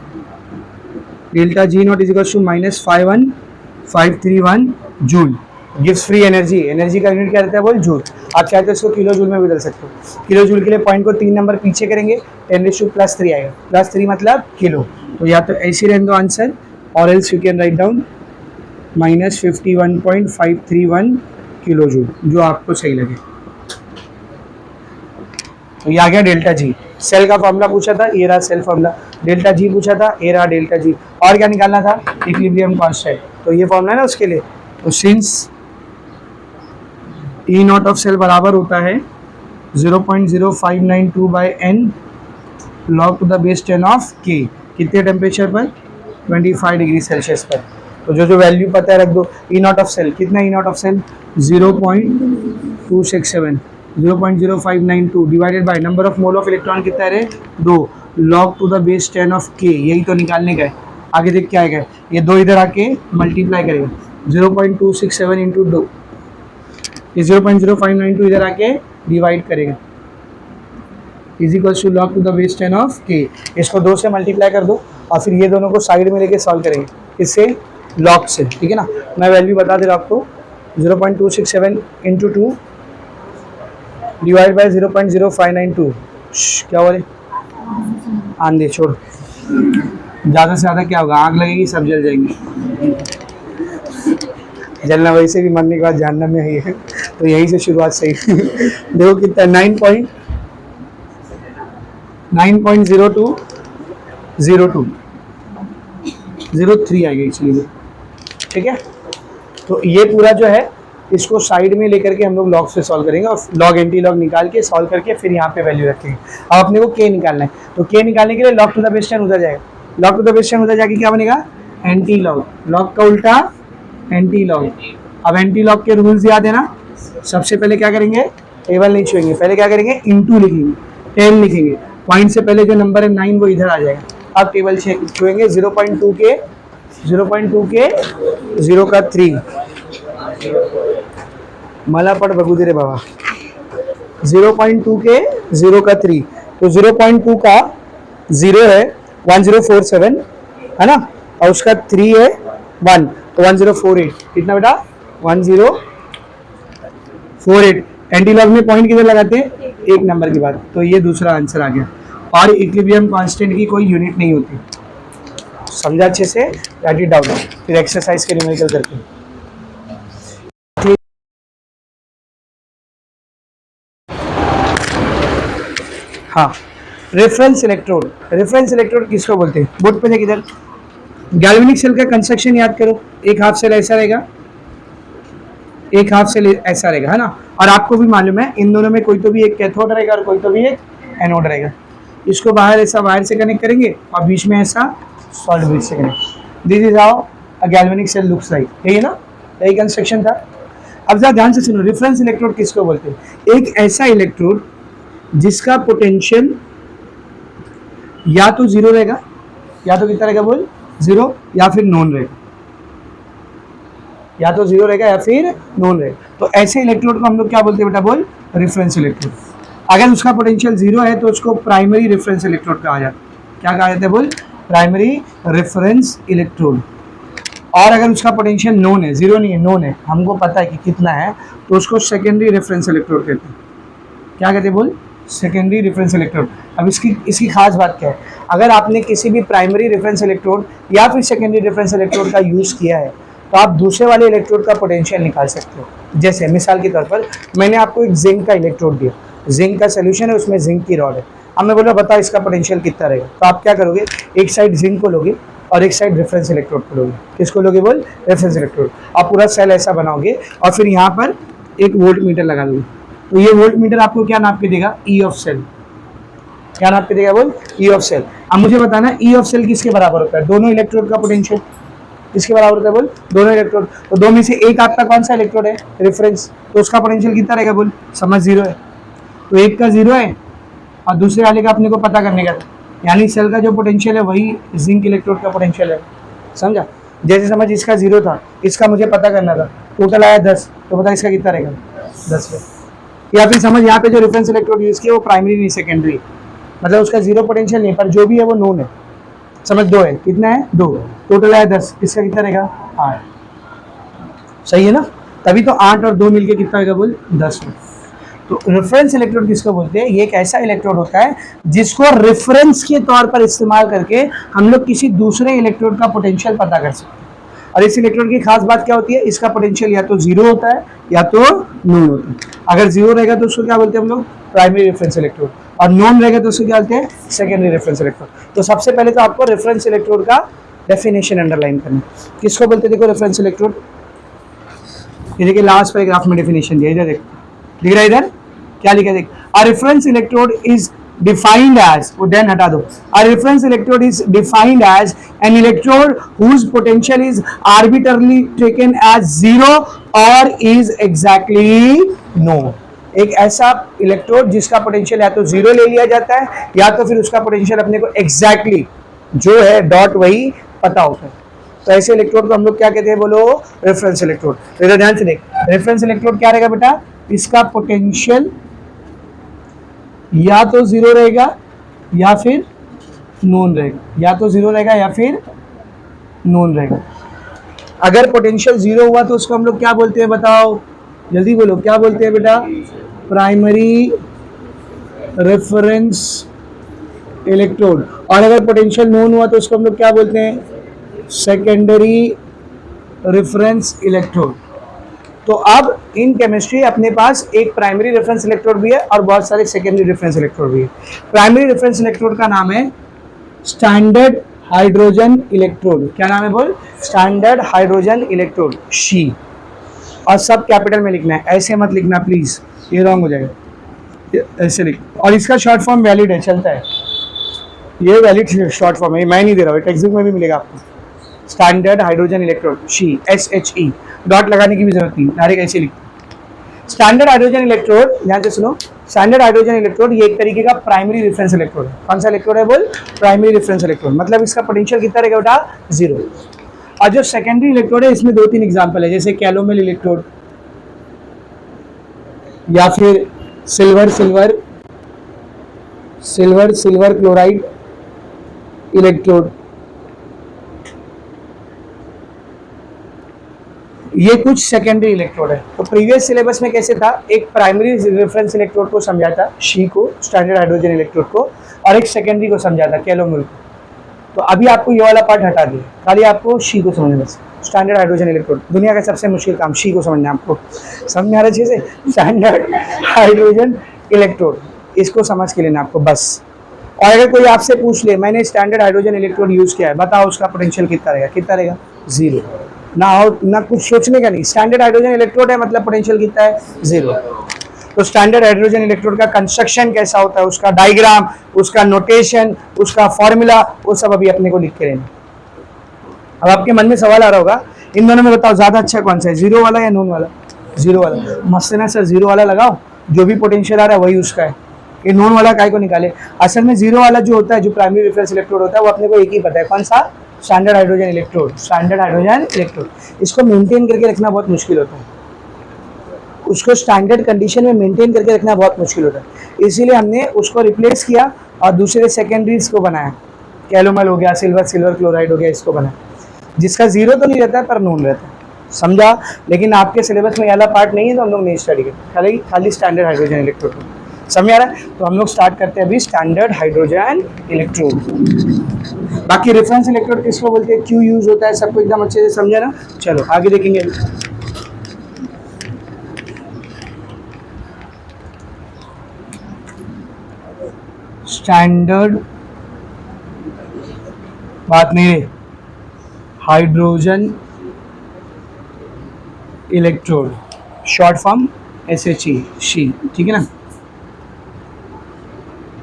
delta G naught is equal to -51531 joule. गिव्स फ्री एनर्जी, एनर्जी का यूनिट क्या रहता है बोल जूल। आप चाहे तो इसको किलो जूल में बदल सकते हो। किलो जूल के लिए पॉइंट को 3 नंबर पीछे करेंगे, 10⁻³ आएगा, +3 मतलब किलो। तो या तो ऐसे रहने दो आंसर, और else you can write down -51.531 kilo joule, जो आपको सही लगे। तो ये आ गया डेल्टा जी। सेल का फॉर्मूला पूछा था, ये रहा सेल फॉर्मूला। डेल्टा जी पूछा था, ये रहा डेल्टा जी। और क्या निकालना था, इक्विलिब्रियम कांस्टेंट। तो ये फॉर्मूला है ना उसके लिए। तो since E not of cell बराबर होता है 0.0592 by N log to the base 10 of K, कितने टेम्परेचर पर, 25 डिग्री सेल्सियस पर। तो जो जो वैल्यू पता है रख दो। ई नॉट ऑफ सेल कितना, E not of cell 0.267, 0.0592 divided by number of mole of electron कितना है, 2 log to the base 10 of K. यही तो निकालने का है। आगे देख क्या आएगा, ये 2 इधर आके मल्टीप्लाई करेगा, 0.267 इंटू 2, ये 0.0592 इधर आके डिवाइड करेगा, is equal to log to the base 10 of K. इसको 2 से मल्टीप्लाई कर दो और फिर ये दोनों को साइड में लेके सॉल्व करेंगे, इससे लॉग से, ठीक है ना। मैं वैल्यू बता दे रहा हूँ आपको, 0.267 इंटू 2 डिवाइड बाई 0.0592, क्या बोले, आंधे छोड़, ज़्यादा से ज़्यादा क्या होगा, आग लगेगी, सब जल जाएंगे। जलना वैसे भी मरने के बाद जानना में ही है, तो यहीं से शुरुआत सही। देखो कितना 9.0203 आएगा एक्चुअली, ठीक है। तो ये पूरा जो है इसको साइड में लेकर के हम लोग लॉग से सॉल्व करेंगे और लॉग एंटी लॉग निकाल के सॉल्व करके फिर यहाँ पे वैल्यू रखेंगे। अब अपने को के निकालना है, तो के निकालने के लिए लॉग टू द बेस 10 उधर जाएगा, लॉग टू द बेस 10 उधर जाके क्या बनेगा, एंटी लॉग, लॉग का उल्टा एंटी लॉग। अब एंटी लॉग के रूल्स याद है ना। सबसे पहले क्या करेंगे, टेबल नहीं छुएंगे, पहले क्या करेंगे, इंटू लिखेंगे, 10 लिखेंगे, पॉइंट से पहले जो नंबर है 9 वो इधर आ जाएगा। अब टेबल छुएंगे, 0.2 के 0 का 3, मला पड़ बगुदे रे बाबा, 0.2 के 0 का 3, तो 0.2 का 0 है 1047 है ना, और उसका 3 है 1, तो 1048, कितना बेटा 1048। एंटी लॉग में पॉइंट किधर लगाते हैं, एक नंबर के बाद, तो ये दूसरा आंसर आ गया। और इक्विलिब्रियम कांस्टेंट की कोई यूनिट नहीं होती, समझा अच्छे से, राइट इट डाउन, फिर एक्सरसाइज के न्यूमेरिकल करके। हाँ, रेफरेंस इलेक्ट्रोड, रेफरेंस इलेक्ट्रोड किसको बोलते हैं, बोर्ड पे देख इधर। गैल्वेनिक सेल का कंस्ट्रक्शन याद करो, एक हाफ सेल ऐसा रहेगा, एक हाफ सेल ऐसा रहेगा, है ना। और आपको भी मालूम है इन दोनों में कोई तो भी एक कैथोड रहेगा और कोई तो भी एक एनोड रहेगा। इसको बाहर ऐसा वायर से कनेक्ट करेंगे और बीच में ऐसा सॉलिड ब्रिज से connect. This is how a galvanic cell looks like, यही है ना, यही कंस्ट्रक्शन था। अब जरा ध्यान से सुनो, रेफरेंस इलेक्ट्रोड किसको बोलते हैं, एक ऐसा इलेक्ट्रोड जिसका पोटेंशियल या तो 0 रहेगा, या तो कितना रहेगा बोल 0, या फिर नॉन रहेगा, या तो 0 रहेगा या फिर नॉन रहेगा। तो ऐसे इलेक्ट्रोड को हम लोग क्या बोलते हैं बेटा बोल, रेफरेंस इलेक्ट्रोड। अगर उसका पोटेंशियल 0 है तो उसको प्राइमरी रेफरेंस इलेक्ट्रोड कहा जाता है। क्या कहा जाता है बोल, प्राइमरी रेफरेंस इलेक्ट्रोड। और अगर उसका पोटेंशियल नॉन है, 0 नहीं है, नॉन है, हमको पता है कि कितना है, तो उसको सेकेंडरी रेफरेंस इलेक्ट्रोड कहते हैं। क्या कहते हैं बोल, सेकेंडरी रेफरेंस इलेक्ट्रोड। अब इसकी खास बात क्या है, अगर आपने किसी भी प्राइमरी रेफरेंस इलेक्ट्रोड या फिर सेकेंडरी रेफरेंस इलेक्ट्रोड का यूज़ किया है तो आप दूसरे वाले इलेक्ट्रोड का पोटेंशियल निकाल सकते हो। जैसे मिसाल के तौर पर मैंने आपको एक जिंक का इलेक्ट्रोड दिया, जिंक का सोल्यूशन है, उसमें जिंक की रॉड है। अब मैं बोला बताओ इसका पोटेंशियल कितना रहेगा, तो आप क्या करोगे, एक साइड जिंक को लोगे और एक साइड रेफरेंस इलेक्ट्रोड को लोगे। किसको लोगे बोल, रेफरेंस इलेक्ट्रोड। आप पूरा सेल ऐसा बनाओगे और फिर यहाँ पर एक वोल्ट मीटर लगा दोगे, तो ये वोल्ट मीटर आपको क्या नाप के देगा, ई ऑफ सेल। क्या नाप के देगा बोल, ई ऑफ सेल। अब मुझे बताना ई ऑफ सेल किसके बराबर होता है, दोनों इलेक्ट्रोड का पोटेंशियल किसके बराबर होता है बोल, दोनों इलेक्ट्रोड। तो दो में से एक आपका कौन सा इलेक्ट्रोड है, रेफरेंस, तो उसका पोटेंशियल कितना रहेगा बोल, समझ 0 है, तो एक का 0 है और दूसरे वाले का अपने को पता करने का, यानी सेल का जो पोटेंशियल है वही जिंक इलेक्ट्रोड का पोटेंशियल है, समझा। जैसे समझ इसका 0 था, इसका मुझे पता करना था, टोटल आया 10, तो बता इसका कितना रहेगा 10 है। या फिर समझ यहाँ पे जो रेफरेंस इलेक्ट्रोड यूज किया वो प्राइमरी नहीं सेकेंडरी, मतलब उसका जीरो पोटेंशियल नहीं, पर जो भी है वो नोन है। समझ, 2 है, कितना है 2, टोटल है 10, इसका कितना रहेगा 8, सही है ना। तभी तो 8 और 2 मिलके कितना होगा बोल 10 में। तो रेफरेंस इलेक्ट्रोड किसको बोलते हैं? ये एक ऐसा इलेक्ट्रोड होता है जिसको रेफरेंस के तौर पर इस्तेमाल करके हम लोग किसी दूसरे इलेक्ट्रोड का पोटेंशियल पता कर सकते हैं। और इस इलेक्ट्रोड की खास बात क्या होती है? इसका पोटेंशियल या तो जीरो होता है या तो नोन होता है। अगर जीरो रहेगा तो उसको क्या बोलते हैं हम लोग? Primary reference electrode. और नोन रहेगा तो उसको क्या बोलते हैं? Secondary reference electrode. तो सबसे पहले तो आपको रेफरेंस इलेक्ट्रोड का डेफिनेशन अंडरलाइन करना है। किसको बोलते हैं? देखो रेफरेंस इलेक्ट्रोड, ये देखिए लास्ट पैराग्राफ में डेफिनेशन दिया, इधर देख, दिख रहा है इधर क्या लिखा है देख। A reference electrode is defined as, वो देन हटा दो, a reference electrode is defined as an electrode whose potential is arbitrarily taken as zero or is exactly no। एक ऐसा इलेक्ट्रोड जिसका पोटेंशियल या तो जीरो ले लिया जाता है या तो फिर उसका पोटेंशियल अपने को एग्जैक्टली जो है डॉट वही पता होता है। तो ऐसे इलेक्ट्रोड को हम लोग क्या कहते हैं बोलो? Reference electrode. तो इधर ध्यान से देख, रेफरेंस इलेक्ट्रोड क्या रहेगा बेटा? इसका पोटेंशियल या तो जीरो रहेगा या फिर नोन रहेगा, या तो जीरो रहेगा या फिर नोन रहेगा। अगर पोटेंशियल जीरो हुआ तो उसको हम लोग क्या बोलते हैं बताओ? जल्दी बोलो, क्या बोलते हैं बेटा? Primary reference electrode. और अगर पोटेंशियल नोन हुआ तो उसको हम लोग क्या बोलते हैं? Secondary reference electrode. तो अब इन केमिस्ट्री अपने पास एक प्राइमरी रेफरेंस इलेक्ट्रोड भी है और बहुत सारे सेकेंडरी रेफरेंस इलेक्ट्रोड भी है। प्राइमरी रेफरेंस इलेक्ट्रोड का नाम है स्टैंडर्ड हाइड्रोजन इलेक्ट्रोड। क्या नाम है बोल? Standard hydrogen electrode, she. और सब कैपिटल में लिखना है, ऐसे मत लिखना प्लीज, ये रॉन्ग हो जाएगा, ऐसे लिख। और इसका शॉर्ट फॉर्म वैलिड है, चलता है, ये वैलिड शॉर्ट फॉर्म है, मैं नहीं दे रहा हूँ, टेक्स्ट बुक में भी मिलेगा आपको। Standard hydrogen electrode, she, SHE, dot लगाने की भी जरूरत नहीं, डायरेक्ट ऐसे लिख। स्टैंडर्ड हाइड्रोजन इलेक्ट्रोड, ध्यान से सुनो, स्टैंडर्ड हाइड्रोजन इलेक्ट्रोड ये एक तरीके का प्राइमरी रेफरेंस इलेक्ट्रोड है। कौन सा इलेक्ट्रोड है बोल? Primary reference electrode. मतलब इसका पोटेंशियल कितना रहेगा बेटा? जीरो। और जो सेकेंडरी इलेक्ट्रोड है इसमें 2-3 एग्जाम्पल है, जैसे कैलोमेल इलेक्ट्रोड या फिर सिल्वर क्लोराइड इलेक्ट्रोड। ये कुछ सेकेंडरी इलेक्ट्रोड है। तो प्रीवियस सिलेबस में कैसे था? एक प्राइमरी रेफरेंस इलेक्ट्रोड को समझा था, शी को, स्टैंडर्ड हाइड्रोजन इलेक्ट्रोड को, और एक सेकेंडरी को समझा था, कैलोमेल को। तो अभी आपको ये वाला पार्ट हटा दिया, खाली आपको शी को समझना बस। स्टैंडर्ड हाइड्रोजन इलेक्ट्रोड दुनिया का सबसे मुश्किल काम, शी को समझना आपको। समझ में आ रहा है? चीज़ है स्टैंडर्ड हाइड्रोजन इलेक्ट्रोड, इसको समझ के लेना आपको बस। और अगर कोई आपसे पूछ ले मैंने स्टैंडर्ड हाइड्रोजन इलेक्ट्रोड यूज किया है, बताओ उसका पोटेंशियल कितना रहेगा? कितना रहेगा? जीरो। ना हो ना कुछ सोचने का नहीं, स्टैंडर्ड हाइड्रोजन इलेक्ट्रोड है मतलब पोटेंशियल कितना है? जीरो। तो स्टैंडर्ड हाइड्रोजन इलेक्ट्रोड का कंस्ट्रक्शन कैसा होता है, उसका डायग्राम, उसका नोटेशन, उसका फॉर्मूला, वो सब अभी अपने को लिख के लेना। अब आपके मन में सवाल आ रहा होगा, इन दोनों में बताओ ज्यादा अच्छा कौन सा है, जीरो वाला या नोन वाला? जीरो वाला। मस्त है ना सर, जीरो वाला लगाओ, जो भी पोटेंशियल आ रहा है वही उसका है। ये नोन वाला काय को निकाले? असल में जीरो वाला जो होता है, जो प्राइमरी रेफरेंस इलेक्ट्रोड होता है, वो अपने को एक ही पता है, कौन सा? Standard hydrogen electrode. Standard hydrogen electrode, इसको मेंटेन करके रखना बहुत मुश्किल होता है, उसको स्टैंडर्ड कंडीशन में मेंटेन करके रखना बहुत मुश्किल होता है। इसीलिए हमने उसको रिप्लेस किया और दूसरे सेकेंडरीज को बनाया, कैलोमल हो गया, सिल्वर क्लोराइड हो गया, इसको बनाया, जिसका जीरो तो नहीं रहता है पर नोन रहता है। समझा? लेकिन आपके सिलेबस में ये वाला पार्ट नहीं है तो हम लोग नहीं स्टडी करते, खाली स्टैंडर्ड हाइड्रोजन इलेक्ट्रोड। समझ आ रहा है? तो हम लोग स्टार्ट करते हैं अभी स्टैंडर्ड हाइड्रोजन इलेक्ट्रोड। बाकी रेफरेंस इलेक्ट्रोड किसको बोलते हैं, क्यों यूज होता है, सबको एकदम अच्छे से समझा ना। चलो आगे देखेंगे। स्टैंडर्ड बात नहीं रे, hydrogen electrode, short form SHE, she, ठीक है ना।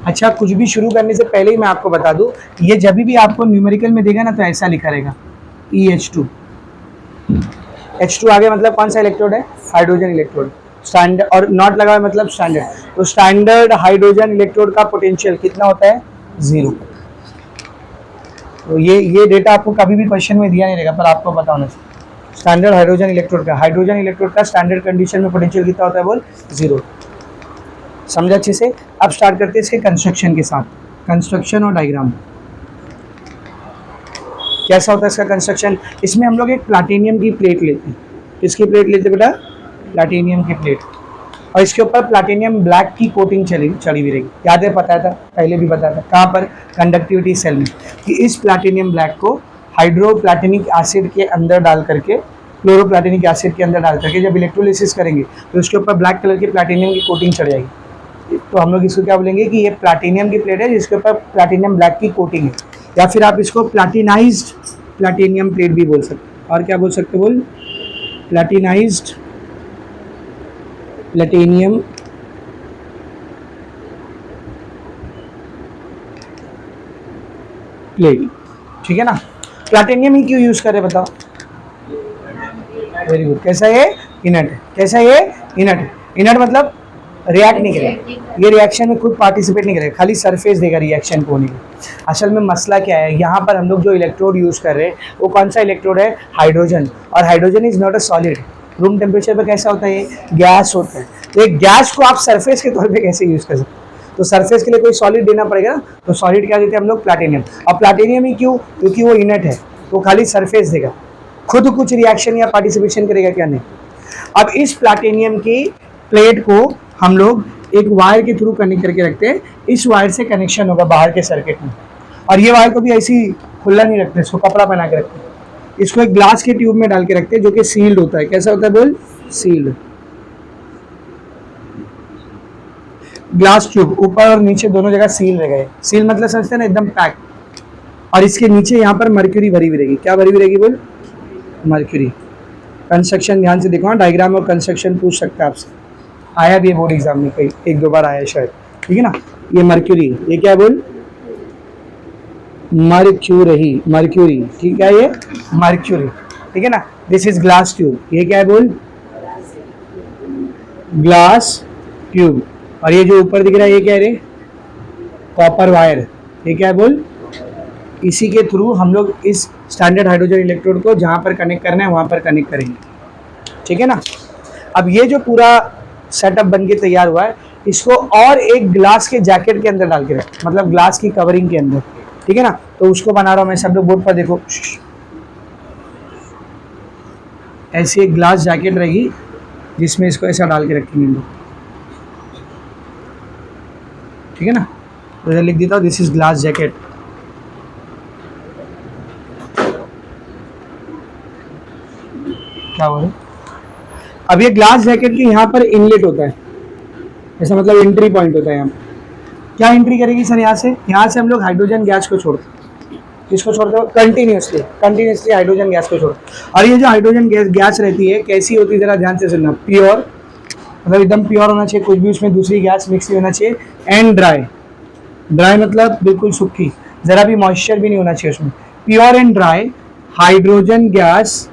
अच्छा, कुछ भी शुरू करने से पहले ही मैं आपको बता दूं, ये जब भी आपको न्यूमेरिकल में देगा ना तो ऐसा लिखा रहेगा EH2। H2 आगे मतलब कौन सा इलेक्ट्रोड है? Hydrogen electrode. स्टैंडर्ड और नॉट लगा हुआ मतलब स्टैंडर्ड। तो स्टैंडर्ड हाइड्रोजन इलेक्ट्रोड का पोटेंशियल कितना होता है? जीरो। तो ये डेटा आपको कभी भी क्वेश्चन में दिया नहीं रहेगा, पर आपको पता होना चाहिए। स्टैंडर्ड हाइड्रोजन इलेक्ट्रोड का स्टैंडर्ड कंडीशन में पोटेंशियल कितना होता है बोल? जीरो। समझा अच्छे से? अब स्टार्ट करते हैं इसके कंस्ट्रक्शन के साथ। कंस्ट्रक्शन और डायग्राम। कैसा होता है इसका कंस्ट्रक्शन? इसमें हम लोग एक प्लाटिनियम की प्लेट लेते हैं। किसकी प्लेट लेते हैं बेटा? प्लाटिनियम की प्लेट। और इसके ऊपर प्लाटिनियम ब्लैक की कोटिंग चढ़ी हुई रहेगी। याद है, बताया था पहले भी बताया था। कहाँ पर? कंडक्टिविटी सेल में। कि इस प्लाटिनियम ब्लैक को हाइड्रोप्लाटिनिक एसिड के अंदर डाल करके, क्लोरोप्लाटिनिक एसिड के अंदर डाल करके जब इलेक्ट्रोलिसिस करेंगे तो उसके ऊपर ब्लैक कलर की प्लाटिनियम की कोटिंग चढ़ जाएगी। तो हम लोग इसको क्या बोलेंगे कि ये प्लाटिनियम की प्लेट है जिसके ऊपर प्लाटिनियम ब्लैक की कोटिंग है। या फिर आप इसको प्लाटिनाइज्ड प्लाटिनियम प्लेट भी बोल सकते। और क्या बोल सकते? बोल प्लाटिनाइज्ड प्लेटिनियम प्लेट। ठीक है ना? प्लाटिनियम ही क्यों यूज करे बताओ? Very good. कैसा ये? इनर्ट। कैसा ये? इनर्ट। इनर्ट मतलब रिएक्ट नहीं करेगा, ये रिएक्शन में खुद पार्टिसिपेट नहीं करेगा, खाली सरफेस देगा रिएक्शन को होने के। असल में मसला क्या है, यहाँ पर हम लोग जो इलेक्ट्रोड यूज कर रहे हैं वो कौन सा इलेक्ट्रोड है? हाइड्रोजन। और hydrogen is not a solid. Room temperature पर कैसा होता है? गैस होता है। तो एक गैस को आप सरफेस के तौर पे कैसे यूज कर सकते? तो सरफेस के लिए कोई सॉलिड देना पड़ेगा ना। तो सॉलिड क्या देते हैं हम लोग? प्लैटिनियम। और प्लैटिनियम ही क्यों? क्योंकि वो इनर्ट है, तो खाली सरफेस देगा, खुद कुछ रिएक्शन या पार्टिसिपेशन करेगा क्या? नहीं। अब इस प्लैटिनियम की प्लेट को हम लोग एक वायर के थ्रू कनेक्ट करके रखते हैं। इस वायर से कनेक्शन होगा बाहर के सर्किट में। और ये वायर को भी ऐसी खुला नहीं रखते, इसको कपड़ा पहना के रखते हैं। इसको एक ग्लास के ट्यूब में डाल के रखते हैं जो कि सील्ड होता है। कैसा होता है? बोल सील्ड। ग्लास ट्यूब ऊपर और नीचे दोनों जगह सील रह गए। सील मतलब समझते हैं ना, एकदम पैक। और इसके नीचे यहाँ पर मर्क्यूरी भरी हुई रहेगी। क्या भरी हुई रहेगी? बोल मर्क्यूरी। कंस्ट्रक्शन ध्यान से देखो, डायग्राम और कंस्ट्रक्शन पूछ सकता है आपसे, आया भी है बोर्ड एग्जाम में, कई एक दो बार आया शायद। ठीक है ना? ये मर्क्यूरी, ये क्या बोल? मर्क्यूरी। मर्क्यूरी, ठीक है, ये मर्क्यूरी। ठीक है ना? This is glass tube. ये क्या है? बोल ग्लास ट्यूब। और ये जो ऊपर दिख रहा है ये क्या है रे? Copper wire. ये क्या है? बोल इसी के थ्रू हम लोग इस स्टैंडर्ड हाइड्रोजन इलेक्ट्रोड को जहाँ पर कनेक्ट करना है वहाँ पर कनेक्ट करेंगे। ठीक है ना? अब ये जो पूरा सेटअप बन के तैयार हुआ है, इसको और एक ग्लास के जैकेट के अंदर डाल के रख, मतलब ग्लास की कवरिंग के अंदर। ठीक है ना? तो उसको बना रहा हूँ मैं, सब लोग बोर्ड पर देखो। ऐसी एक ग्लास जैकेट रहेगी जिसमें इसको ऐसा डाल के रखेंगे हम लोग। ठीक है ना? तो इधर लिख देता हूँ, दिस इज ग्लास जैकेट। क्या हो रहा है? अब ये ग्लास जैकेट के यहाँ पर इनलेट होता है, ऐसा मतलब एंट्री पॉइंट होता है। यहाँ क्या एंट्री करेगी सर? यहाँ से हम लोग हाइड्रोजन गैस को छोड़ते हैं। किसको छोड़ते हो? कंटिन्यूसली हाइड्रोजन गैस को छोड़ते हैं। और ये जो हाइड्रोजन गैस रहती है कैसी होती है? जरा ध्यान से सुनना। प्योर मतलब एकदम प्योर होना चाहिए, कुछ भी उसमें दूसरी गैस मिक्स नहीं होना चाहिए। And dry. ड्राई मतलब बिल्कुल सूखी, जरा भी मॉइस्चर भी नहीं होना चाहिए उसमें। Pure and dry hydrogen gas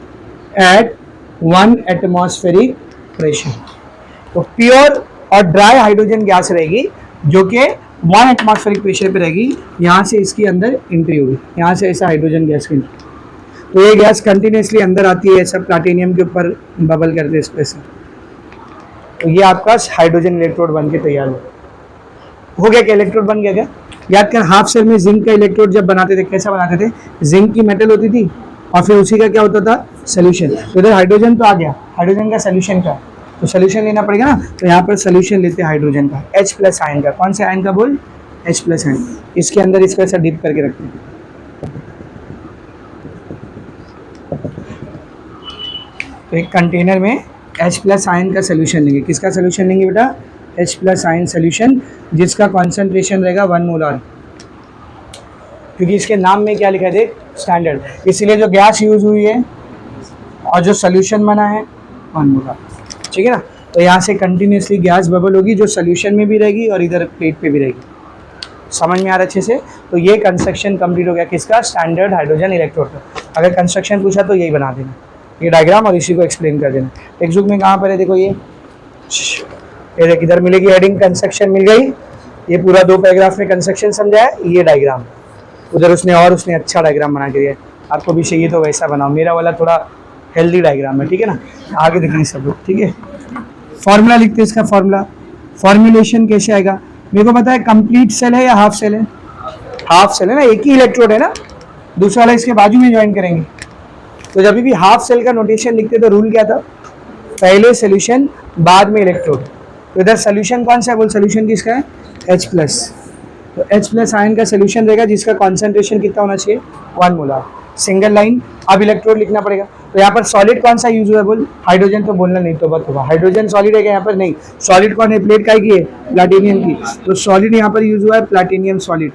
at 1 atmospheric pressure. तो प्योर और ड्राई हाइड्रोजन गैस रहेगी जो कि 1 एटमॉस्फेरिक प्रेशर पे रहेगी। यहाँ से इसकी अंदर एंट्री होगी, यहाँ से ऐसा हाइड्रोजन गैस की एंट्री। तो ये गैस कंटिन्यूसली अंदर आती है, सब प्लैटिनियम के ऊपर बबल करते हैं इस पे से। तो ये आपका हाइड्रोजन इलेक्ट्रोड बन के तैयार हो गया। क्या इलेक्ट्रोड बन गया? क्या याद कर, हाफ सेल में जिंक का इलेक्ट्रोड जब बनाते थे कैसा बनाते थे? जिंक की मेटल होती थी और फिर उसी का क्या होता था? सोल्यूशन। तो इधर हाइड्रोजन तो आ गया, हाइड्रोजन का सोल्यूशन का, तो सोल्यूशन लेना पड़ेगा ना। तो यहाँ पर सोल्यूशन लेते हैं हाइड्रोजन का, H+ आयन का। कौन से आयन का? बोल H+ आयन। इसके अंदर इसको ऐसा डिप करके रखते हैं। तो एक कंटेनर में H+ आयन का सोल्यूशन लेंगे। किसका सोल्यूशन लेंगे बेटा? H+ आयन सोल्यूशन, जिसका कॉन्सेंट्रेशन रहेगा 1 मोलार। क्योंकि इसके नाम में क्या लिखा है? स्टैंडर्ड। इसलिए जो गैस यूज हुई है और जो सोल्यूशन बना है 1 मोलार। ठीक है ना? तो यहाँ से कंटिन्यूसली गैस बबल होगी जो सोल्यूशन में भी रहेगी और इधर प्लेट पे भी रहेगी। समझ में आ रहा अच्छे से? तो ये कंस्ट्रक्शन कंप्लीट हो गया किसका? स्टैंडर्ड हाइड्रोजन इलेक्ट्रोड का। अगर कंस्ट्रक्शन पूछा तो यही बना देना, ये डायग्राम, और इसी को एक्सप्लेन कर देना। टेक्स्ट बुक में कहाँ पर है? देखो ये देख, इधर मिलेगी हेडिंग, कंस्ट्रक्शन मिल गई। ये पूरा 2 पैराग्राफ में कंस्ट्रक्शन समझाया, ये डायग्राम। उधर उसने अच्छा डायग्राम बना के दिया। आपको भी चाहिए तो वैसा बनाओ, मेरा वाला थोड़ा हेल्दी डायग्राम है। ठीक है ना? आगे देखेंगे सब लोग। ठीक है? फॉर्मूला लिखते हैं इसका। फॉर्मूला फॉर्मुलेशन कैसे आएगा? मेरे को पता है, कंप्लीट सेल है या हाफ सेल है? हाफ सेल है ना, एक ही इलेक्ट्रोड है ना, दूसरा वाला इसके बाजू में ज्वाइन करेंगे। तो जब भी हाफ सेल का नोटेशन लिखते तो रूल क्या था, पहले सोल्यूशन बाद में इलेक्ट्रोड। तो इधर सोल्यूशन कौन सा है, बोल सोल्यूशन किसका है, H प्लस। तो H प्लस आयन का सोल्यूशन रहेगा जिसका कॉन्सेंट्रेशन कितना होना चाहिए, 1 मोलार, सिंगल लाइन। अब इलेक्ट्रोड लिखना पड़ेगा। तो यहाँ पर सॉलिड कौन सा यूज हुआ है, बोल हाइड्रोजन। तो बोलना नहीं तो बात होगा, हाइड्रोजन सॉलिड है क्या यहाँ पर, नहीं। सॉलिड कौन है, प्लेट काय की है, प्लाटिनियम की। तो सॉलिड यहाँ पर यूज हुआ है, प्लाटिनियम सॉलिड।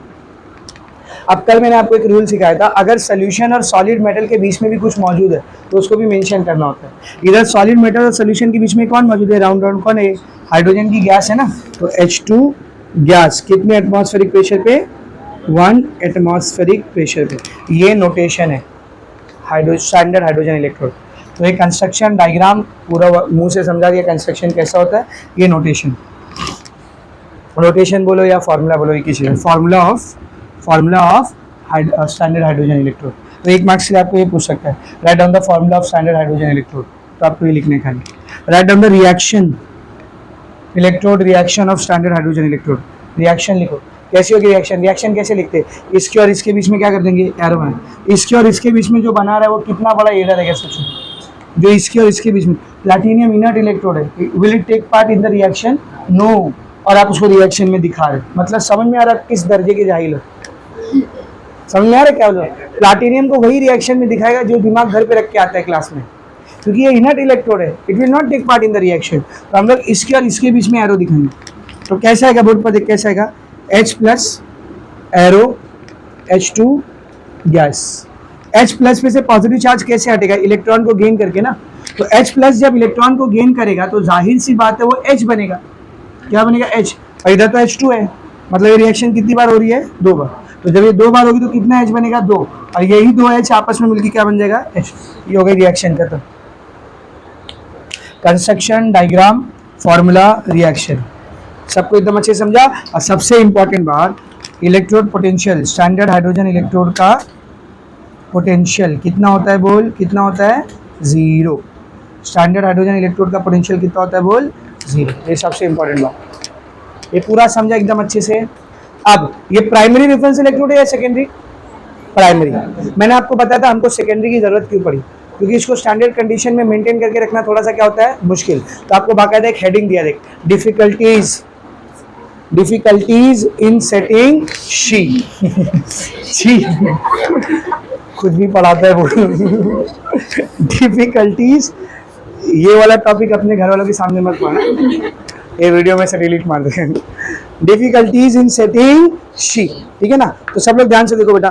अब कल मैंने आपको एक रूल सिखाया था, अगर सोल्यूशन और सॉलिड मेटल के बीच में भी कुछ मौजूद है तो उसको भी मेंशन करना होता है। इधर सॉलिड मेटल और सोल्यूशन के बीच में कौन मौजूद है, राउंड राउंड कौन है, हाइड्रोजन की गैस है ना। तो H2 गैस कितने एटमॉस्फेरिक प्रेशर पे, 1 एटमॉस्फेरिक प्रेशर पे। ये नोटेशन है स्टैंडर्ड हाइड्रोजन इलेक्ट्रोड। तो ये कंस्ट्रक्शन डायग्राम पूरा मुंह से समझा दिया कंस्ट्रक्शन कैसा होता है। ये नोटेशन बोलो या फॉर्मूला बोलो, एक ही चीज़ है, formula of standard hydrogen electrode. तो एक मार्क्स के लिए आपको ये पूछ सकता है, write down the formula of standard hydrogen electrode. तो आपको ये लिखने खाली, write down the reaction electrode, reaction of standard hydrogen electrode. Reaction लिखो, कैसी होगी रिएक्शन, रिएक्शन कैसे लिखते हैं, इसके और इसके बीच में क्या कर देंगे, एरो बना। इसके और इसके बीच में जो बना रहा है वो कितना बड़ा एरर है, सोचो। जो इसके और इसके बीच में, प्लैटिनियम इनर्ट इलेक्ट्रोड है, will it take part in the reaction, no. और आप उसको रिएक्शन में दिखा रहे, मतलब समझ में आ रहा है किस दर्जे के जाहिल हो, समझ में आ रहा है क्या बोल रहा है। प्लैटिनियम को वही रिएक्शन में दिखाएगा जो दिमाग घर पे रख के आता है क्लास में, क्योंकि ये इनर्ट इलेक्ट्रोड है, it will not take part in the reaction. तो हम लोग इसके और इसके बीच में एरो दिखाएंगे। तो कैसा आएगा, बोर्ड पर देख कैसा आएगा, H plus arrow H2 gas. H plus में से पॉजिटिव चार्ज कैसे हटेगा, इलेक्ट्रॉन को गेन करके ना। तो H प्लस जब इलेक्ट्रॉन को गेन करेगा तो जाहिर सी बात है वो H बनेगा, क्या बनेगा, H। और इधर तो H2 है, मतलब ये रिएक्शन कितनी बार हो रही है, 2 बार। तो जब ये 2 बार होगी तो कितना H बनेगा, 2। और यही 2 H आपस में मिलकर क्या बन जाएगा, H। ये हो गई रिएक्शन का। तो कंस्ट्रक्शन डायग्राम, फॉर्मूला, रिएक्शन, सबको एकदम अच्छे समझा। और सबसे इंपॉर्टेंट बात, electrode potential, standard hydrogen electrode का पोटेंशियल कितना होता है, बोल कितना होता है, 0। स्टैंडर्ड हाइड्रोजन इलेक्ट्रोड का पोटेंशियल कितना होता है, बोल 0। ये सबसे इंपॉर्टेंट बात, ये पूरा समझा एकदम अच्छे से। अब ये प्राइमरी रेफरेंस इलेक्ट्रोड है या सेकेंडरी, प्राइमरी। मैंने आपको बताया था हमको सेकेंडरी की जरूरत क्यों पड़ी, क्योंकि इसको स्टैंडर्ड कंडीशन में मेंटेन करके रखना थोड़ा सा क्या होता है, मुश्किल। तो आपको बाकायदा एक हेडिंग दिया, देख, difficulties in setting she she खुद भी पढ़ाता है वो डिफिकल्टीज। ये वाला टॉपिक अपने घर वालों के सामने मत पढ़ना, ये वीडियो में से डिलीट मार देंगे। डिफिकल्टीज इन सेटिंग शी, ठीक है ना। तो सब लोग ध्यान से देखो बेटा,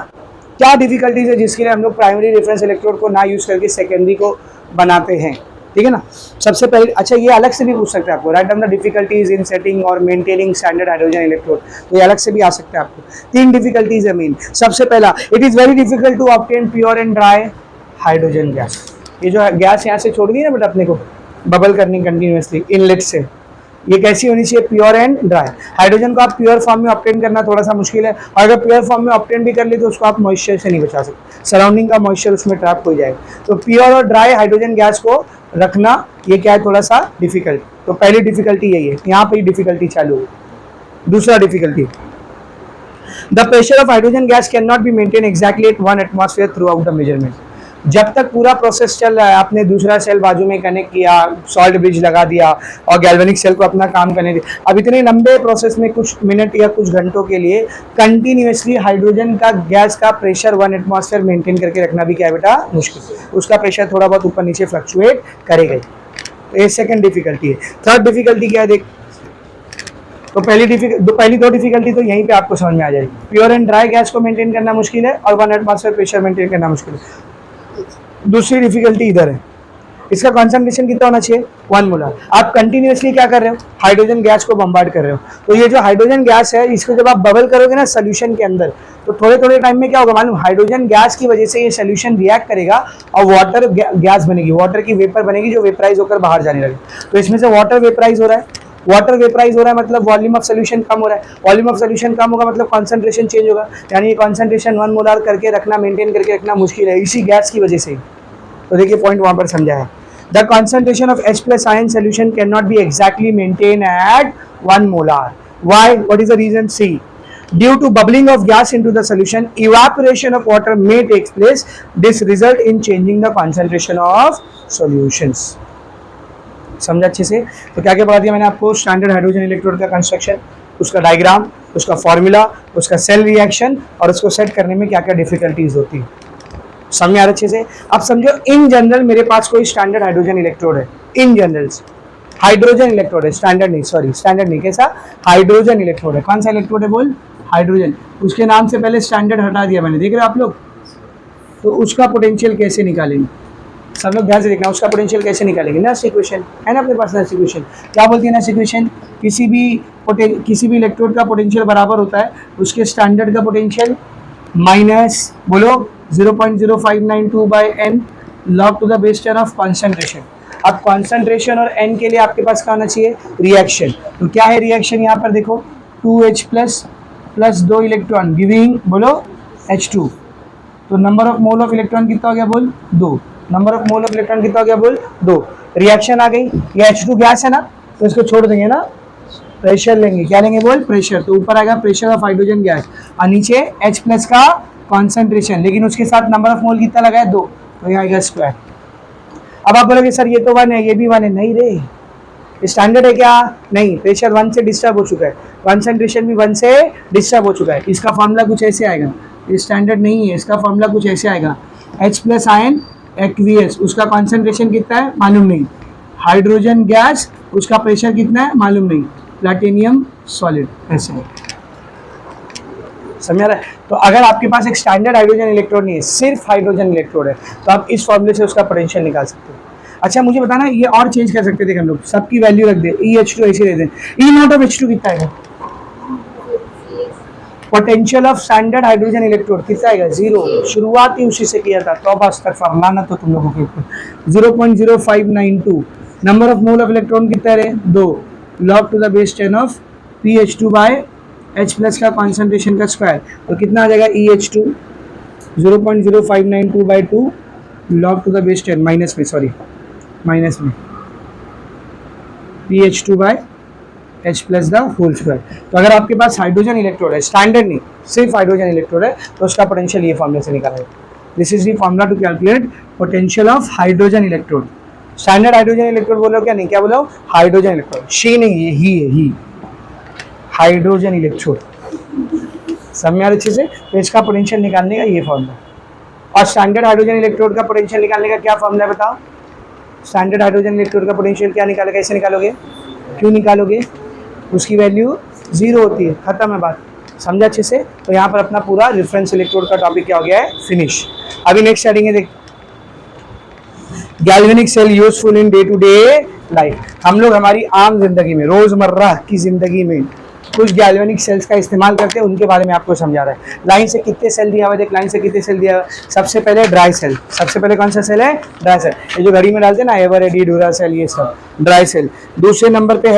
क्या डिफिकल्टीज है जिसके लिए हम लोग प्राइमरी रेफरेंस इलेक्ट्रोड को ना यूज करके सेकेंडरी को बनाते हैं, ठीक है ना। सबसे पहले, अच्छा ये अलग से भी पूछ सकते हैं आपको, write down the difficulties in setting और मेंटेनिंग स्टैंडर्ड हाइड्रोजन इलेक्ट्रोड। तो ये अलग से भी आ सकते हैं आपको। 3 डिफिकल्टीज है मेन। सबसे पहला, it is very difficult to obtain pure and dry hydrogen gas. ये जो गैस यहाँ से छोड़ दी ना बेटा अपने को बबल करनी कंटिन्यूसली इनलेट से, ये कैसी होनी चाहिए, प्योर एंड ड्राई। हाइड्रोजन को आप प्योर फॉर्म में ऑब्टेन करना थोड़ा सा मुश्किल है, और अगर प्योर फॉर्म में ऑब्टेन भी कर ले तो उसको आप मॉइस्चर से नहीं बचा सकते, सराउंडिंग का मॉइस्चर उसमें ट्रैप हो जाएगा। तो प्योर और ड्राई हाइड्रोजन गैस को रखना ये क्या है, थोड़ा सा डिफिकल्ट। तो पहली डिफिकल्टी यही है, यहाँ पे डिफिकल्टी चालू है। दूसरा difficulty, the pressure of hydrogen gas can not be maintain exactly at 1 atmosphere through out the measurement. जब तक पूरा प्रोसेस चल रहा है, आपने दूसरा सेल बाजू में कनेक्ट किया, सॉल्ट ब्रिज लगा दिया और गैल्वेनिक सेल को अपना काम करने दिया, अब इतने लंबे प्रोसेस में कुछ मिनट या कुछ घंटों के लिए कंटिन्यूसली हाइड्रोजन का गैस का प्रेशर 1 एटमॉस्फेयर मेंटेन करके रखना भी क्या है बेटा, मुश्किल। उसका प्रेशर थोड़ा बहुत ऊपर नीचे फ्लक्चुएट करेगा। तो ये सेकंड डिफिकल्टी है। थर्ड डिफिकल्टी क्या है, देख, तो पहली दो डिफिकल्टी तो यहीं पे आपको समझ में आ जाएगी। प्योर एंड ड्राई गैस को मेंटेन करना मुश्किल है और 1 एटमॉस्फेयर प्रेशर मेंटेन करना मुश्किल है। दूसरी डिफिकल्टी इधर है, इसका कॉन्सेंट्रेशन कितना होना चाहिए, 1 मोलर। आप कंटिन्यूसली क्या कर रहे हो, हाइड्रोजन गैस को बम्बार्ड कर रहे हो। तो ये जो हाइड्रोजन गैस है, इसको जब आप बबल करोगे ना सोल्यूशन के अंदर, तो थोड़े थोड़े टाइम में क्या होगा मालूम, हाइड्रोजन गैस की वजह से ये सोल्यूशन रिएक्ट करेगा और वाटर गैस बनेगी, वाटर की वेपर बनेगी जो वेपराइज होकर बाहर जाने लगे। तो इसमें से वाटर वेपराइज हो रहा है, वाटर वेपराइज हो रहा है मतलब वॉल्यूम ऑफ सोल्यूशन कम हो रहा है, वॉल्यूम ऑफ सोल्यूशन कम होगा मतलब कॉन्सेंट्रेशन चेंज होगा, यानी ये कॉन्सेंट्रेशन 1 मोलर करके रखना, मेंटेन करके रखना मुश्किल है इसी गैस की वजह से। तो देखिए पॉइंट वहां पर समझा है, the concentration of H plus ion solution can not be exactly maintain at 1 molar. Why, what is the reason, see Due to bubbling of gas into the solution, evaporation of water may take place. This result in changing the concentration of solutions. समझा अच्छे से? तो क्या क्या पढ़ा दिया मैंने आपको? स्टैंडर्ड हाइड्रोजन इलेक्ट्रोड का कंस्ट्रक्शन, उसका डायग्राम, उसका फॉर्मूला, उसका सेल रिएक्शन और उसको सेट करने में क्या क्या डिफिकल्टीज होती है। समझ में आ रहा अच्छे से? अब समझो इन जनरल मेरे पास कोई स्टैंडर्ड हाइड्रोजन इलेक्ट्रोड है, इन जनरल हाइड्रोजन इलेक्ट्रोड है, स्टैंडर्ड नहीं, सॉरी स्टैंडर्ड नहीं, कैसा? हाइड्रोजन इलेक्ट्रोड है। कौन सा इलेक्ट्रोड है बोल? हाइड्रोजन। उसके नाम से पहले स्टैंडर्ड हटा दिया मैंने, देख रहे हो आप लोग? तो उसका पोटेंशियल कैसे निकालेंगे? सब लोग ध्यान से देखना, उसका पोटेंशियल कैसे निकालेंगे? नेक्स्ट इक्वेशन है ना अपने पास। नेक्स्ट इक्वेशन क्या बोलती है? नेक्स्ट इक्वेशन किसी भी इलेक्ट्रोड का पोटेंशियल बराबर होता है उसके स्टैंडर्ड का पोटेंशियल माइनस बोलो 0.0592 by N log to the base 10 of concentration. अब कॉन्सेंट्रेशन और एन के लिए आपके पास क्या होना चाहिए? रिएक्शन। तो क्या है रिएक्शन? यहाँ पर देखो 2H प्लस 2 इलेक्ट्रॉन गिविंग बोलो H2। तो number of mole of electron कितना हो गया बोल? 2। Number of mole of electron कितना हो गया बोल? 2। रिएक्शन आ गई, ये H2 गैस है ना, तो इसको छोड़ देंगे ना, प्रेशर लेंगे। क्या लेंगे बोल? प्रेशर। तो ऊपर आएगा प्रेशर ऑफ हाइड्रोजन गैस और नीचे H प्लस का कॉन्सेंट्रेशन, लेकिन उसके साथ नंबर ऑफ मोल कितना लगा है? 2, तो यहाँ आएगा स्क्वायर। अब आप बोलोगे सर ये तो 1 है, ये भी 1 है। नहीं रे, स्टैंडर्ड है क्या? नहीं, प्रेशर 1 से डिस्टर्ब हो चुका है, कॉन्सेंट्रेशन भी 1 से डिस्टर्ब हो चुका है। इसका फॉर्मूला कुछ ऐसे आएगा, ये स्टैंडर्ड नहीं है, इसका फॉर्मूला कुछ ऐसे आएगा H प्लस आयन एक्वियस, उसका कॉन्सेंट्रेशन कितना है मालूम नहीं, हाइड्रोजन गैस उसका प्रेशर कितना है मालूम नहीं, प्लैटिनियम सॉलिड, ऐसे है। समझ रहा है? तो अगर आपके पास एक स्टैंडर्ड हाइड्रोजन इलेक्ट्रोड नहीं है, सिर्फ हाइड्रोजन इलेक्ट्रोड है, तो आप इस फॉर्मूले से उसका पोटेंशियल निकाल सकते हो। अच्छा मुझे बताना, ये और चेंज कर सकते थे हम लोग, सबकी वैल्यू रख दे, EH2 ऐसे दे दें। E नॉट ऑफ H2 कितना आएगा? Potential of standard hydrogen electrode कितना आएगा? 0। शुरुआत ही उसी से किया था, तो बस तक फरमाना तो तुम लोगों के ऊपर 0.0592। Number of mole of electron कितना है? 2 log to the base 10 of PH2 by H plus का कॉन्सेंट्रेशन का स्क्वायर, तो कितना आ जाएगा? EH2 0.0592 by 2 log to the base 10 minus में PH2 by H plus the whole square. तो अगर आपके पास हाइड्रोजन इलेक्ट्रोड है, स्टैंडर्ड नहीं, सिर्फ हाइड्रोजन इलेक्ट्रोड है, तो उसका पोटेंशियल ये फॉर्मूले से निकाला है। This is the formula to calculate potential of hydrogen electrode. Standard hydrogen electrode बोलो क्या? नहीं, क्या बोलो? Hydrogen electrode. शी नहीं, ये ही है, ही हाइड्रोजन इलेक्ट्रोड। समझ आ अच्छे से? तो इसका पोटेंशियल निकालने का ये फॉर्मूला, और स्टैंडर्ड हाइड्रोजन इलेक्ट्रोड का पोटेंशियल निकालने का क्या फॉर्मूला है बताओ? स्टैंडर्ड हाइड्रोजन इलेक्ट्रोड का पोटेंशियल क्या निकालेगा? कैसे निकालोगे? क्यों निकालोगे? उसकी वैल्यू 0 होती है, खत्म है बात। समझा अच्छे से? तो यहाँ पर अपना पूरा रेफरेंस इलेक्ट्रोड का टॉपिक क्या हो गया है? फिनिश। अभी नेक्स्ट स्टार्टिंग है, देख galvanic cell useful in day to day life. हम लोग हमारी आम जिंदगी में, रोजमर्रा की जिंदगी में कुछ गैल्वेनिक सेल्स का इस्तेमाल करते हैं, उनके बारे में आपको समझा रहा है। लाइन से कितने सेल दिया हुआ है, देख लाइन से कितने सेल दिया हुआ है। सबसे पहले ड्राई सेल, सबसे पहले कौन सा सेल है? Dry cell. ये जो घड़ी में डालते हैं ना, एवरेडी, ड्यूरा सेल, ये सब ड्राई सेल। दूसरे नंबर पे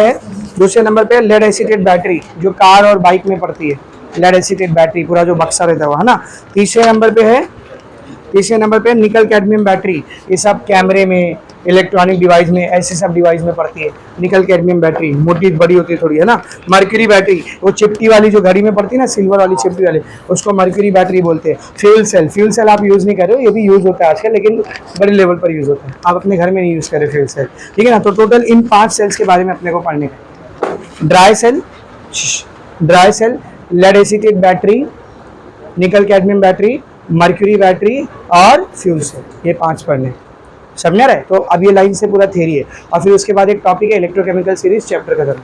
है लेड एसिटेट बैटरी, जो कार और बाइक में पड़ती है, लेड एसिटेट बैटरी, पूरा जो बक्सा रहता है वो, है ना। तीसरे नंबर पे निकल कैडमियम बैटरी, ये सब कैमरे में, इलेक्ट्रॉनिक डिवाइस में, ऐसे सब डिवाइस में पड़ती है निकल कैडमियम बैटरी, मोटी बड़ी होती है थोड़ी, है ना। मर्क्यूरी बैटरी, वो चिपटी वाली जो घड़ी में पड़ती है ना, सिल्वर वाली चिपटी वाली, उसको मर्क्यूरी बैटरी बोलते हैं। फ्यूल सेल आप यूज़ नहीं कर रहे हो, ये भी यूज़ होता है आजकल, लेकिन बड़े लेवल पर यूज़ होता है, आप अपने घर में नहीं यूज़ कर रहे फ्यूल सेल, ठीक है ना। तो टोटल इन 5 सेल्स के बारे में अपने को पढ़ने का, dry cell, lead acetate battery, nickel cadmium battery, mercury battery और फ्यूल सेल, ये 5 पढ़ने। समझ रहे? तो अब ये लाइन से पूरा थ्योरी है, और फिर उसके बाद एक टॉपिक है इलेक्ट्रोकेमिकल सीरीज चैप्टर का खत्म।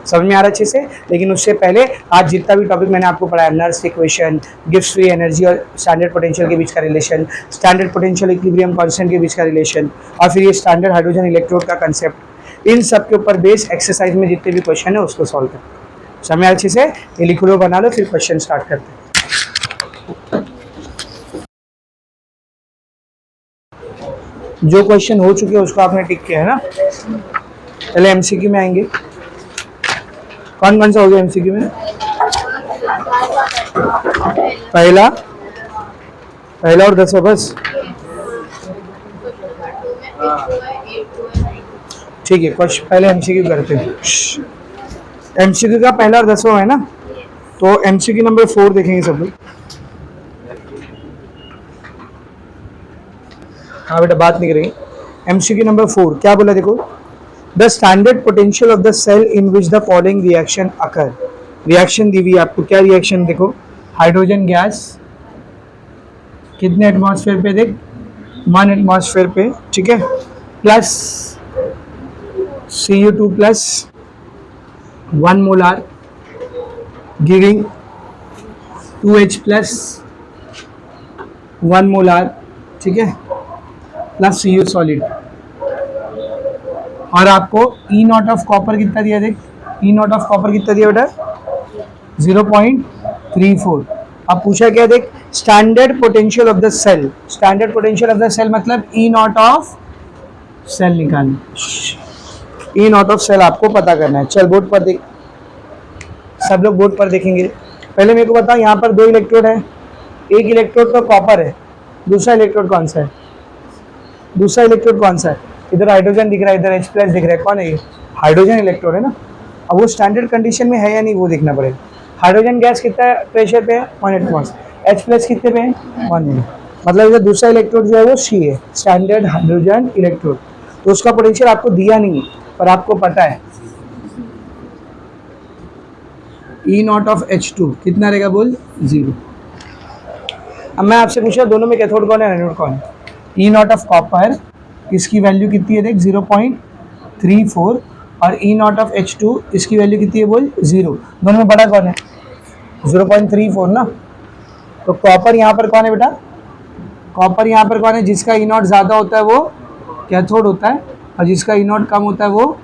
समझ में आ रहा अच्छे से? लेकिन उससे पहले आज जितना भी टॉपिक मैंने आपको पढ़ाया, Nernst equation, Gibbs free energy और स्टैंडर्ड पोटेंशियल के बीच का relation, standard potential equilibrium constant के बीच का रिलेशन, और फिर ये स्टैंडर्ड हाइड्रोजन इलेक्ट्रोड का कंसेप्ट, इन सब के ऊपर बेस एक्सरसाइज में जितने भी क्वेश्चन है उसको सॉल्व करें। समझ अच्छे से? ये लिख लो, बना लो, फिर क्वेश्चन स्टार्ट करते हैं। जो क्वेश्चन हो चुके हैं उसको आपने टिक किया है ना। पहले एमसीक्यू में आएंगे। कौन कौन सा हो गया एमसीक्यू में? पहला और 10वां बस, ठीक है। क्वेश्चन पहले एमसीक्यू करते हैं। एमसीक्यू का पहला और 10वां है ना, तो एमसीक्यू नंबर 4 देखेंगे सब लोग। हाँ बेटा बात नहीं करेंगे। एमसीक्यू नंबर 4 क्या बोला देखो, the standard potential of the cell in which the following reaction occur. Reaction दी हुई आपको, क्या रिएक्शन देखो, हाइड्रोजन गैस कितने एटमॉस्फेयर पे देख, 1 एटमॉस्फेयर पे, ठीक है, plus Cu2 plus 1 molar giving 2H plus 1 molar, ठीक है, प्लस Cu सॉलिड। और आपको ई नॉट ऑफ कॉपर कितना दिया देख, ई नॉट ऑफ कॉपर कितना दिया बेटा, 0.34। अब पूछा क्या देख, standard potential of the cell, standard potential of the cell मतलब ई नॉट ऑफ सेल निकालना, ई नॉट ऑफ सेल आपको पता करना है। चल बोर्ड पर देख, सब लोग बोर्ड पर देखेंगे। पहले मेरे को बताओ, यहाँ पर 2 इलेक्ट्रोड है, एक इलेक्ट्रोड तो कॉपर है, दूसरा इलेक्ट्रोड कौन सा है, दूसरा इलेक्ट्रोड कौन सा है, इधर हाइड्रोजन दिख रहा है, इधर H प्लस दिख रहा है, कौन है ये, हाइड्रोजन इलेक्ट्रोड है ना। अब वो स्टैंडर्ड कंडीशन में है या नहीं वो देखना पड़ेगा। हाइड्रोजन गैस कितना प्रेशर पे है, 1 एटमॉस्फेयर, H प्लस कितने पे है, 1 मोल, मतलब इधर दूसरा इलेक्ट्रोड जो है वो C है, स्टैंडर्ड हाइड्रोजन इलेक्ट्रोड। तो उसका पोटेंशियल आपको दिया नहीं है पर आपको पता है, ई नॉट ऑफ H2 कितना रहेगा बोल, 0। अब मैं आपसे पूछा दोनों में कैथोड कौन है, एनोड कौन है। ई नॉट ऑफ कॉपर इसकी वैल्यू कितनी है देख, 0.34, और ई नॉट ऑफ H2 इसकी वैल्यू कितनी है बोल, 0। दोनों में बड़ा कौन है, 0.34 ना। तो कॉपर यहाँ पर कौन है बेटा, कॉपर यहाँ पर कौन है, जिसका ई नॉट ज़्यादा होता है वो कैथोड होता है, और जिसका ई नॉट कम होता है वो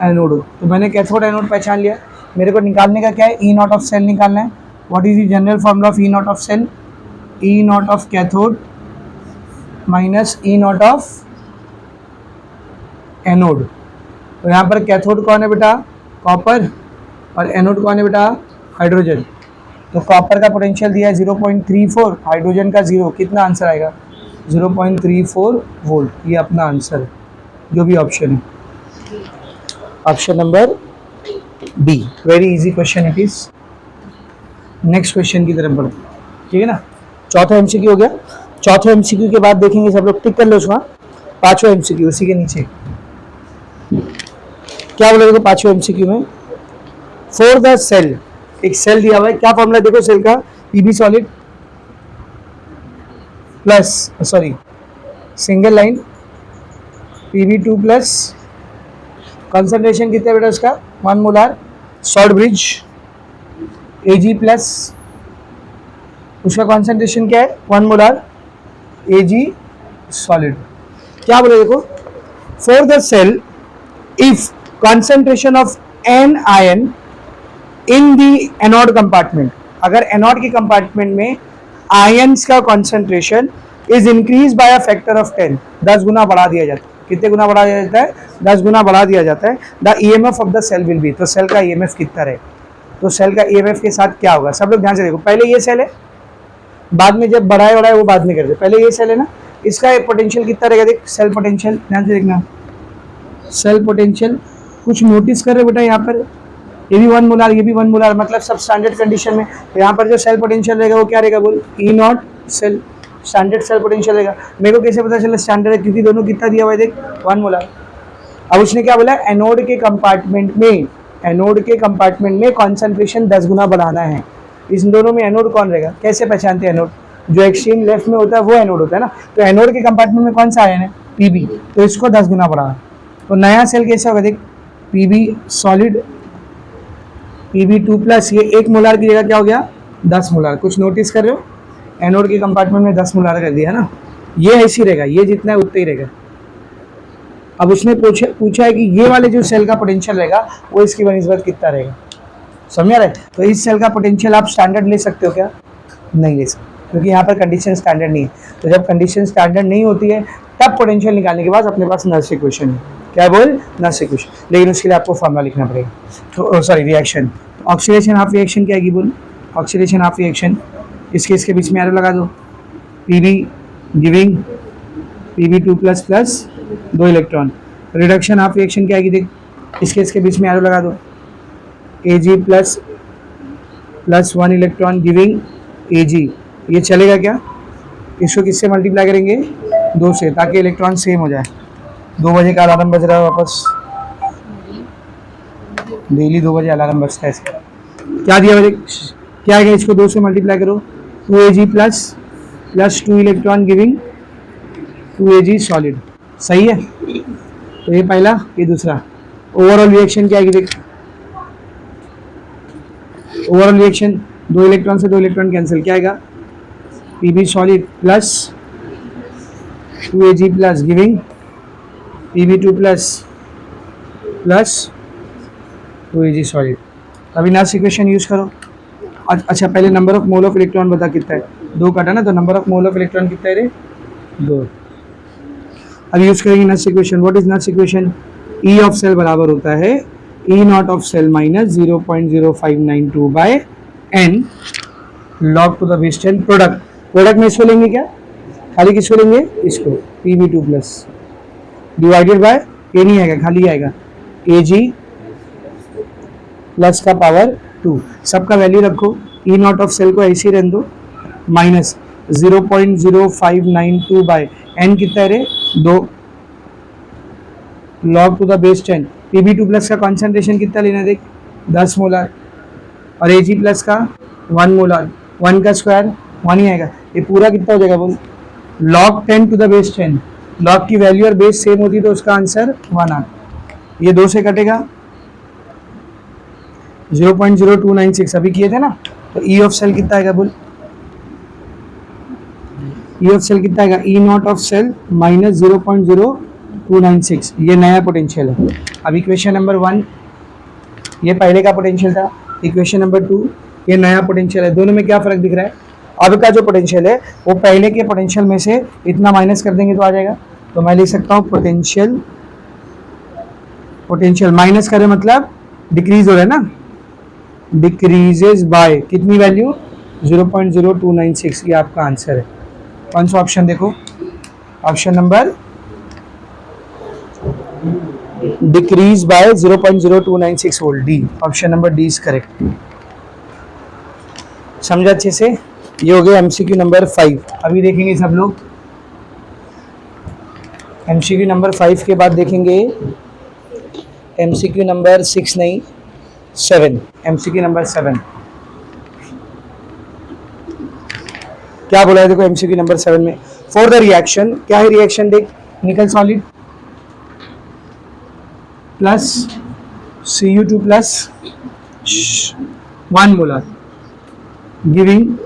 एनोड होता है। तो मैंने कैथोड एनोड पहचान लिया। मेरे को निकालने का क्या है, ई नॉट ऑफ सेल निकालना है। What is the general formula of E not of cell, E not of cathode minus E not of anode. तो यहाँ पर कैथोड कौन है बेटा, कॉपर, और एनोड कौन है बेटा, हाइड्रोजन। तो कॉपर का पोटेंशियल दिया है 0.34, हाइड्रोजन का 0, कितना आंसर आएगा, 0.34 वोल्ट। ये अपना आंसर है, जो भी ऑप्शन है, option number B. Very easy question it is. Next question की तरफ बढ़ते, ठीक है ना। चौथा एमसीक्यू हो गया। चौथे एमसीक्यू के बाद देखेंगे सब लोग, टिक कर लो उसका। पांचवा एमसीक्यू उसी के नीचे क्या बोला देखो, पांचवा एमसीक्यू में फॉर द सेल, एक सेल दिया हुआ है, क्या फॉर्मूला देखो सेल का, PB solid plus, sorry single line Pb2 plus, concentration कितना बेटा उसका, 1 molar, salt bridge Ag plus, उसका कंसंट्रेशन क्या है, 1 मोलार Ag सॉलिड। क्या बोले देखो, for the cell if concentration of an ion in the anode compartment, अगर एनोड के कंपार्टमेंट में आयंस का concentration is increase by a factor of 10, 10 गुना बढ़ा दिया जाता है। कितने गुना बढ़ा दिया जाता है, 10 गुना बढ़ा दिया जाता है। The EMF of the cell will be, तो सेल का ईएमएफ कितना रहेगा, तो सेल का ईएमएफ के साथ क्या होगा, सब लोग ध्यान से देखो। पहले ये सेल है, बाद में जब बढ़ाए बढ़ाए वो बाद में करते, पहले ये सेल है ना, इसका पोटेंशियल कितना रहेगा देख, सेल पोटेंशियल ध्यान से देखना, सेल पोटेंशियल कुछ नोटिस कर रहे बेटा, यहाँ पर ये भी 1 मोलार, ये भी 1 मोलार, मतलब सब स्टैंडर्ड कंडीशन में। तो यहाँ पर जो सेल पोटेंशियल रहेगा वो क्या रहेगा बोल, E naught cell, standard cell potential रहेगा। मेरे को कैसे पता चला स्टैंडर्ड है, क्योंकि दोनों कितना दिया हुआ है देख, 1 मोलार। अब उसने क्या बोला, एनोड के कंपार्टमेंट में, एनोड के कंपार्टमेंट में कॉन्सेंट्रेशन 10 गुना बढ़ाना है। इन दोनों में एनोड कौन रहेगा, कैसे पहचानते हैं एनोड, जो एक्सट्रीम लेफ्ट में होता है वो एनोड होता है ना। तो एनोड के कंपार्टमेंट में कौन सा आयन है, पीबी, तो इसको 10 गुना बढ़ा। तो नया सेल कैसा होगा देख, पीबी सॉलिड Pb2 प्लस, ये 1 मोलार की जगह क्या हो गया, 10 मोलार। कुछ नोटिस कर रहे हो, एनोड के कंपार्टमेंट में 10 मोलार कर दिया ना, ये ऐसी रहेगा, ये जितना है उतना ही रहेगा। अब उसने पूछा है कि ये वाले जो सेल का पोटेंशियल रहेगा वो इसकी बनिस्बत कितना रहेगा, समझ रहे। तो इस सेल का पोटेंशियल आप स्टैंडर्ड ले सकते हो क्या, नहीं ले सकते, क्योंकि यहाँ पर कंडीशन स्टैंडर्ड नहीं है। तो जब कंडीशन स्टैंडर्ड नहीं होती है तब पोटेंशियल निकालने के बाद अपने पास नर्सरी क्वेश्चन है, क्या बोल, नर्सरी क्वेश्चन, लेकिन उसके लिए आपको फॉर्मूला लिखना पड़ेगा। तो sorry reaction, oxidation half reaction क्या है बोल, ऑक्सीडेशन हाफ रिएक्शन, इसके बीच में एरो लगा दो, Pb giving Pb2 plus plus 2 electron. Reduction half reaction क्या है देख, इसके बीच में एरो लगा दो, Ag plus plus 1 electron giving Ag, ये चलेगा क्या? इसको किससे मल्टीप्लाई करेंगे? 2 से, ताकि इलेक्ट्रॉन सेम हो जाए। 2 बजे का अलार्म बज रहा है वापस, डेली 2 बजे अलार्म बजता है इसका। क्या दिया बजे? क्या आएगा? इसको 2 से मल्टीप्लाई करो, 2Ag plus 2 electron giving 2Ag solid. सही है? तो ये पहला, ये दूसरा। ओवरऑल रिएक्शन क्या आएगी? देख, ओवरऑल रिएक्शन 2 इलेक्ट्रॉन से 2 इलेक्ट्रॉन कैंसिल, क्या आएगा? Pb solid plus 2Ag plus giving Pb2 plus 2Ag solid. अभी नास्ट इक्वेशन यूज करो। अच्छा, पहले number of mole of electron बता कितना है? 2 काटा ना, तो number of mole of electron कितना है रे? 2। अब यूज करेंगे next equation. What is next equation? E of cell बराबर होता है E not of cell minus 0.0592 by N log to the base 10 product. Product में इसको लेंगे क्या? खाली किसको लेंगे? इसको, Pb2 प्लस डिवाइडेड बाय, ये नहीं आएगा, खाली आएगा Ag प्लस का पावर 2। सबका वैल्यू रखो, ई नॉट ऑफ सेल को ऐसे ही रहने दो, माइनस 0.0592 बाय एन कितना है रे? 2 log to the base 10। Pb2 plus का कॉन्सेंट्रेशन कितना लेना देख? 10 मोलार, और Ag प्लस का 1 मोलार, 1 का स्क्वायर 1 ही आएगा। ये पूरा कितना हो जाएगा बोल? Log 10 to the base 10। Log की वैल्यू और बेस सेम होती तो उसका आंसर 1 आ। ये 2 से कटेगा, 0.0296 अभी किए थे ना, तो ई ऑफ सेल कितना आएगा बोल? ई ऑफ सेल कितना आएगा? ई नॉट ऑफ सेल माइनस 0.0296, ये नया पोटेंशियल है। अब इक्वेशन नंबर 1 ये पहले का पोटेंशियल था, इक्वेशन नंबर 2 ये नया पोटेंशियल है। दोनों में क्या फर्क दिख रहा है? अब का जो पोटेंशियल है वो पहले के पोटेंशियल में से इतना माइनस कर देंगे तो आ जाएगा। तो मैं लिख सकता हूँ पोटेंशियल माइनस करे मतलब डिक्रीज हो रहा है ना, डिक्रीजेज बाय कितनी वैल्यू? 0.0296, ये आपका आंसर है। कौन सा ऑप्शन देखो? Option number decrease by 0.0296 volt, D. Option number D is correct. समझा अच्छे से? ये हो गया एमसीक्यू नंबर 5। अभी देखेंगे सब लोग एमसीक्यू नंबर 5 के बाद देखेंगे एमसीक्यू नंबर 6 नहीं 7। एमसीक्यू नंबर 7 क्या बोला है? देखो एमसीक्यू नंबर 7 में फॉर द रिएक्शन, क्या है रिएक्शन देख? निकल solid plus Cu2 plus 1 molar giving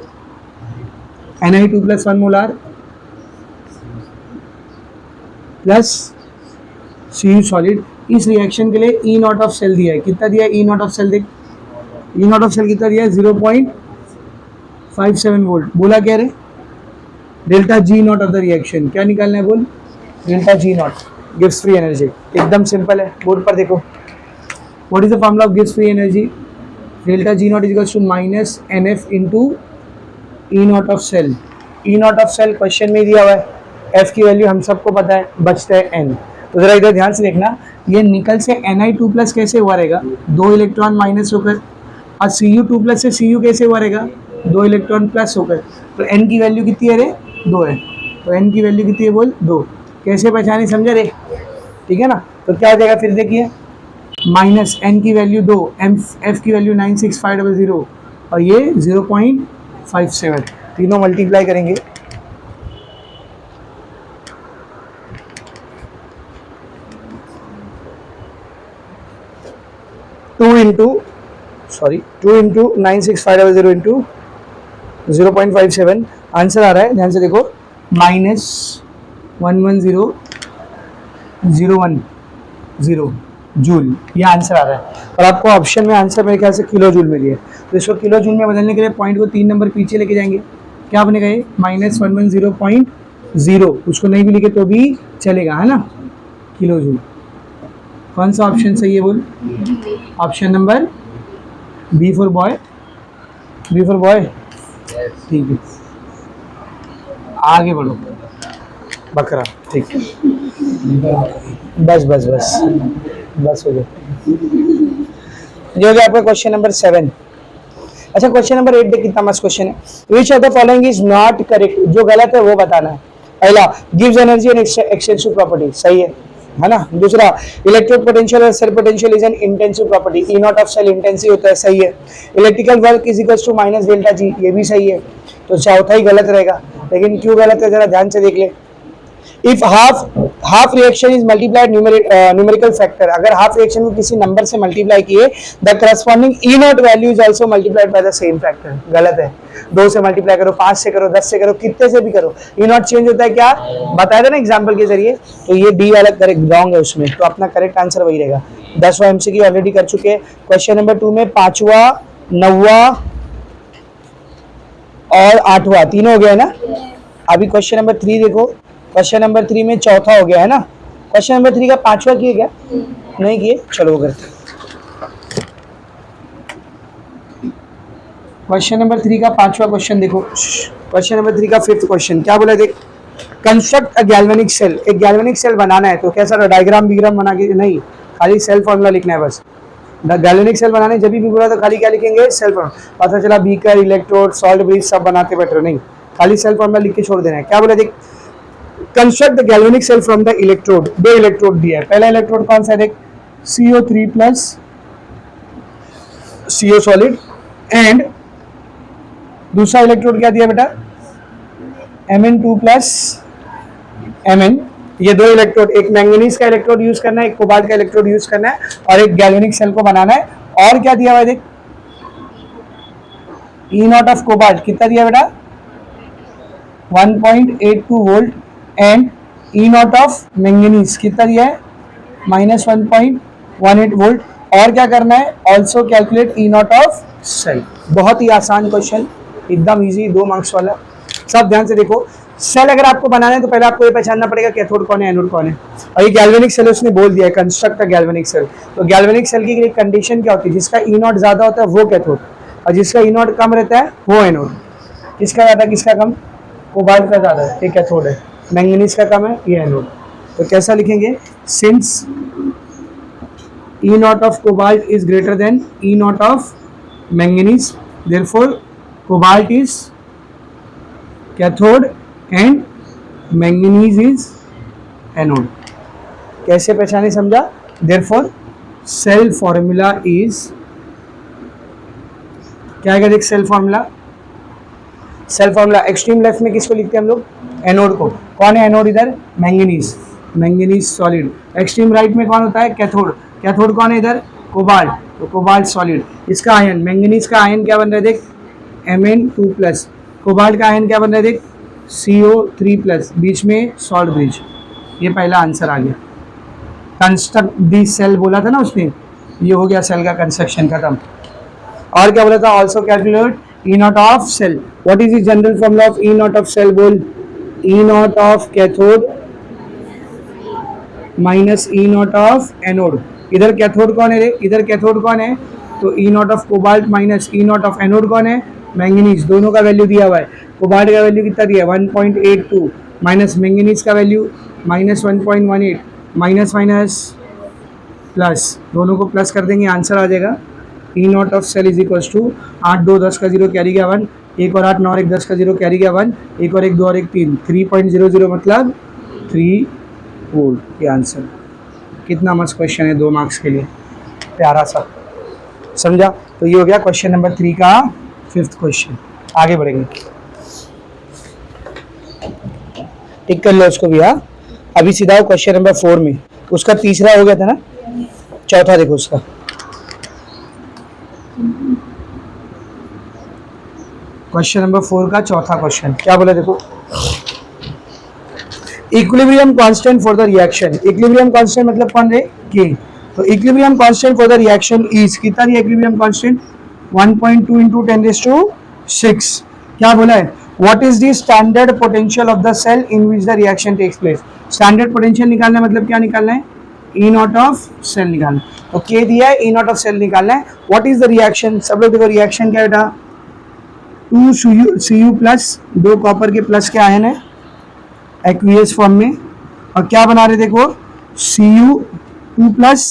Na2 plus 1 molar plus Cu solid. इस रिएक्शन के लिए ई नॉट ऑफ सेल दिया है, कितना दिया है? ई नॉट ऑफ सेल देख, ई नॉट ऑफ सेल कितना दिया है? 0.57 वोल्ट। बोला क्या रे? Delta G naught of the reaction, क्या निकालना है बोल? डेल्टा जी नॉट गिव्स फ्री एनर्जी। एकदम सिंपल है, बोर्ड पर देखो। What is the formula of गिव्स free energy? Delta G naught is to minus NF into E not of cell. E not of cell question में दिया हुआ है, एफ की वैल्यू हम सबको पता है, बचता है एन। तो जरा इधर ध्यान से देखना, ये निकल से Ni2 प्लस कैसे हुआ रहेगा? 2 इलेक्ट्रॉन माइनस होकर, और Cu2 प्लस से Cu कैसे हुआ रहेगा? 2 इलेक्ट्रॉन प्लस होकर। तो n की वैल्यू कितनी है रे? 2 है। तो n की वैल्यू कितनी है बोल? 2। कैसे पहचाने, समझा रे? ठीक है ना? तो क्या हो जाएगा फिर देखिए, माइनस n की वैल्यू 2, f की वैल्यू 96500 और ये 0.57, तीनों मल्टीप्लाई करेंगे। टू इंटू 96500 इंटू 0.57 आंसर आ रहा है, ध्यान से देखो, माइनस 11010 जूल, ये आंसर आ रहा है। और आपको ऑप्शन में आंसर मेरे ख्याल से किलो जूल में दिया है, तो इसको किलो जूल में बदलने के लिए पॉइंट को 3 नंबर पीछे लेके जाएंगे। क्या बनेगा ये? माइनस 110.0, उसको नहीं भी लिखे तो भी चलेगा, है ना? Kilo joule. कौन सा ऑप्शन सही है बोल? Option number B for boy, B for boy, ठीक है। आगे बढ़ो, बकरा, ठीक है। बस बस बस बस हो गया। ये हो गया आपका क्वेश्चन नंबर 7। अच्छा क्वेश्चन नंबर 8 देख कितना मस्त क्वेश्चन है. Which of the following is not correct, जो गलत है वो बताना है. पहला, gives energy and extensive property, सही है ना. दूसरा, इलेक्ट्रिक पोटेंशियल और cell potential is an intensive property, E not of cell intensive होता है, सही है. Electrical work is equals to minus delta G, ये भी सही है. तो चौथा ही गलत रहेगा, लेकिन क्यों गलत है जरा ध्यान से देख ले. If half reaction is multiplied numerical factor, अगर हाफ रिएक्शन को किसी नंबर से मल्टीप्लाई किए, the corresponding E not value is also multiplied by the same factor, गलत है. 2 से मल्टीप्लाई करो, 5 से करो, 10 से करो, कितने से भी करो, ई नॉट चेंज होता है क्या, बताया था ना एग्जाम्पल के जरिए. तो ये डी वाला करेक्ट रॉन्ग है उसमें, तो अपना करेक्ट आंसर वही रहेगा. 10वां एमसीक्यू ऑलरेडी कर चुके हैं. क्वेश्चन नंबर 2 में 5वां 9वां और 8वां तीनों हो गया है ना. अभी क्वेश्चन नंबर 3 देखो. क्वेश्चन नंबर 3 में चौथा हो गया है ना. क्वेश्चन नंबर 3 का 5वां किए क्या, नहीं किए, चलो वो करते. क्वेश्चन नंबर 3 का 5वां क्वेश्चन देखो. क्वेश्चन नंबर 3 का 5th क्वेश्चन क्या बोला देख. कंस्ट्रक्ट अ गैल्वेनिक सेल, एक गैल्वेनिक सेल बनाना है. तो कैसा डायग्राम बिग्राम बना के नहीं, खाली सेल फॉर्मूला लिखना है बस. गैल्वेनिक सेल बनाने जब भी बोला तो खाली क्या लिखेंगे, सेल फॉर्मूला. पता चला बीकर, इलेक्ट्रोड, सॉल्ट ब्रिज सब बनाते बैठ रहे, नहीं, खाली सेल फॉर्मूला लिख के छोड़ देना है. क्या बोला देख, construct the galvanic cell from the electrode. 2 electrode दिया है. पहला इलेक्ट्रोड कौन सा है देख, CO3 plus CO solid, and दूसरा इलेक्ट्रोड क्या दिया बेटा, Mn2 प्लस Mn. ये 2 इलेक्ट्रोड, एक मैंगनीज का इलेक्ट्रोड यूज करना है, एक कोबाल्ट का इलेक्ट्रोड यूज करना है, और एक गैल्वेनिक सेल को बनाना है. और क्या दिया हुआ है देख, ई नॉट ऑफ कोबाल्ट कितना दिया बेटा, 1.82 volt, and E not of manganese कितना दिया है, -1.18 वोल्ट. और क्या करना है, also calculate E not of cell. बहुत ही आसान क्वेश्चन, एकदम इजी, 2 मार्क्स वाला. सब ध्यान से देखो. सेल अगर आपको बनाना है तो पहले आपको ये पहचानना पड़ेगा कैथोड कौन है, एनोड कौन है. और ये गैल्वेनिक सेल उसने बोल दिया है, कंस्ट्रक्ट अ गैल्वेनिक सेल. तो गैल्वेनिक सेल की एक कंडीशन क्या होती है, जिसका ई नॉट ज्यादा होता है वो कैथोड, और जिसका ई नॉट कम रहता है वो एनोड. किसका ज्यादा किसका कम, कोबाल्ट का ज्यादा है, ये कैथोड है. मैंगनीज का कम है, ये एनोड. तो कैसा लिखेंगे, since E not of cobalt is greater than E not of manganese, therefore cobalt is cathode and manganese is anode. कैसे पहचाने समझा, देयरफॉर सेल फॉर्मूला इज क्या है देख, cell formula. Cell formula extreme left में किसको लिखते हैं हम लोग, एनोड को. कौन है एनोड इधर, manganese, manganese solid. Extreme right में कौन होता है, कैथोड. कैथोड कौन है इधर, कोबाल्ट, तो कोबाल्ट सॉलिड. इसका आयन, मैंगनीज का आयन क्या बन रहा है देख, Mn2 प्लस. कोबाल्ट का आयन क्या बन रहा है देख, CO3 प्लस, बीच में सॉल्ट ब्रिज. ये पहला आंसर आ गया. कंस्ट्रक्ट दी सेल बोला था ना उसने, ये हो गया सेल का कंस्ट्रक्शन खत्म. और क्या बोला था, also calculate E not of cell. What is the general formula of E not of cell, बोल, E not of cathode minus E not of anode. इधर कैथोड कौन है रे, इधर कैथोड कौन है, तो E not of cobalt minus E not of anode कौन है, मैंगनीज. दोनों का वैल्यू दिया हुआ है. कोबाल्ट का वैल्यू कितना दिया है, 1.82, माइनस मैंगनीज का वैल्यू -1.18, माइनस माइनस प्लस, दोनों को प्लस कर देंगे, आंसर आ जाएगा. E not of cell is equals to 8 2 10 का 0 कैरी गया 1, 1 और 8 9 और 1 10 का 0 कैरी गया 1, 1 और 1 2 और 1 3, 3.00 मतलब 3 वोल्ट. ये आंसर. कितना मस्त क्वेश्चन है, 2 मार्क्स के लिए, प्यारा सा, समझा. तो ये हो गया क्वेश्चन नंबर 3 का 5th क्वेश्चन. आगे बढ़ेंगे, टिक कर लो उसको भी. हाँ, अभी सीधा हो क्वेश्चन नंबर 4 में. उसका तीसरा हो गया था ना, चौथा देखो उसका. क्वेश्चन नंबर 4 का चौथा क्वेश्चन क्या बोला देखो, equilibrium constant for the reaction. Equilibrium constant मतलब कौन रे, के. तो equilibrium constant for the reaction is, कितना दिया इक्विलिब्रियम कांस्टेंट, 1.2 × 10⁶. क्या बोला है, what is the standard potential of the cell in which the reaction takes place. Standard potential निकालना है, मतलब क्या निकालना है, ई नॉट ऑफ सेल निकालना. तो के दिया है, ई नॉट ऑफ सेल निकालना है. व्हाट इज द रिएक्शन, सब लोग देखो रिएक्शन क्या बेटा, 2 Cu प्लस, 2 कॉपर के प्लस के आयन है एक्वियस फॉर्म में, और क्या बना रहे देखो, Cu2 प्लस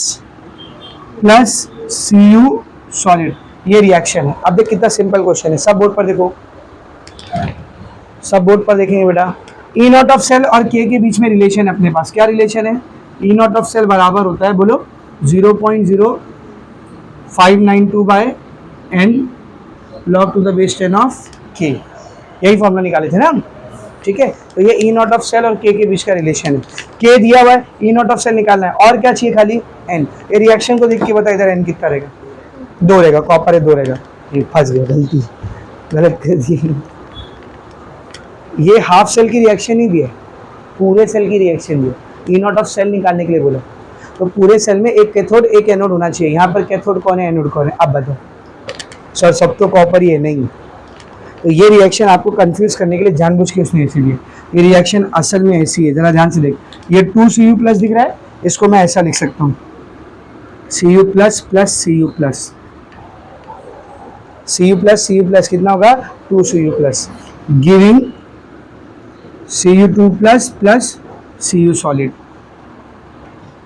Cu सॉलिड. ये रिएक्शन है। अब देख कितना सिंपल क्वेश्चन है, सब बोर्ड पर देखो, सब बोर्ड पर देखेंगे बेटा। ई नॉट ऑफ सेल और के के बीच में रिलेशन है अपने पास, क्या रिलेशन है? ई नॉट ऑफ सेल बराबर होता है, बोलो 0.0592 by N log to the base 10 of K, यही फॉर्मूला निकाले थे ना, ठीक है। तो ये ई नॉट ऑफ सेल और के बीच का रिलेशन है। के दिया हुआ है, ई नॉट ऑफ सेल निकालना है, और क्या चाहिए? खाली एन। ये रिएक्शन को देख के बता इधर एन कितना रहेगा? 2 रहेगा, कॉपर है 2 रहेगा। ये फंस गया, गलती गलत कर दी। ये हाफ सेल की रिएक्शन ही दिया, पूरे सेल की रिएक्शन दिया, ई नॉट ऑफ सेल निकालने के लिए बोला। तो पूरे सेल में एक कैथोड एक एनोड होना चाहिए। यहाँ पर कैथोड कौन है, एनोड कौन है? अब बताओ सर, सब तो कॉपर ही है, नहीं। तो ये रिएक्शन आपको कंफ्यूज करने के लिए जानबूझ के उसने ऐसे दिया। ये रिएक्शन असल में ऐसी है, जरा ध्यान से देख। ये 2Cu प्लस दिख रहा है, इसको मैं ऐसा लिख सकता हूँ, Cu plus plus Cu plus, Cu plus Cu plus कितना होगा? 2Cu plus, giving Cu2 plus plus Cu solid.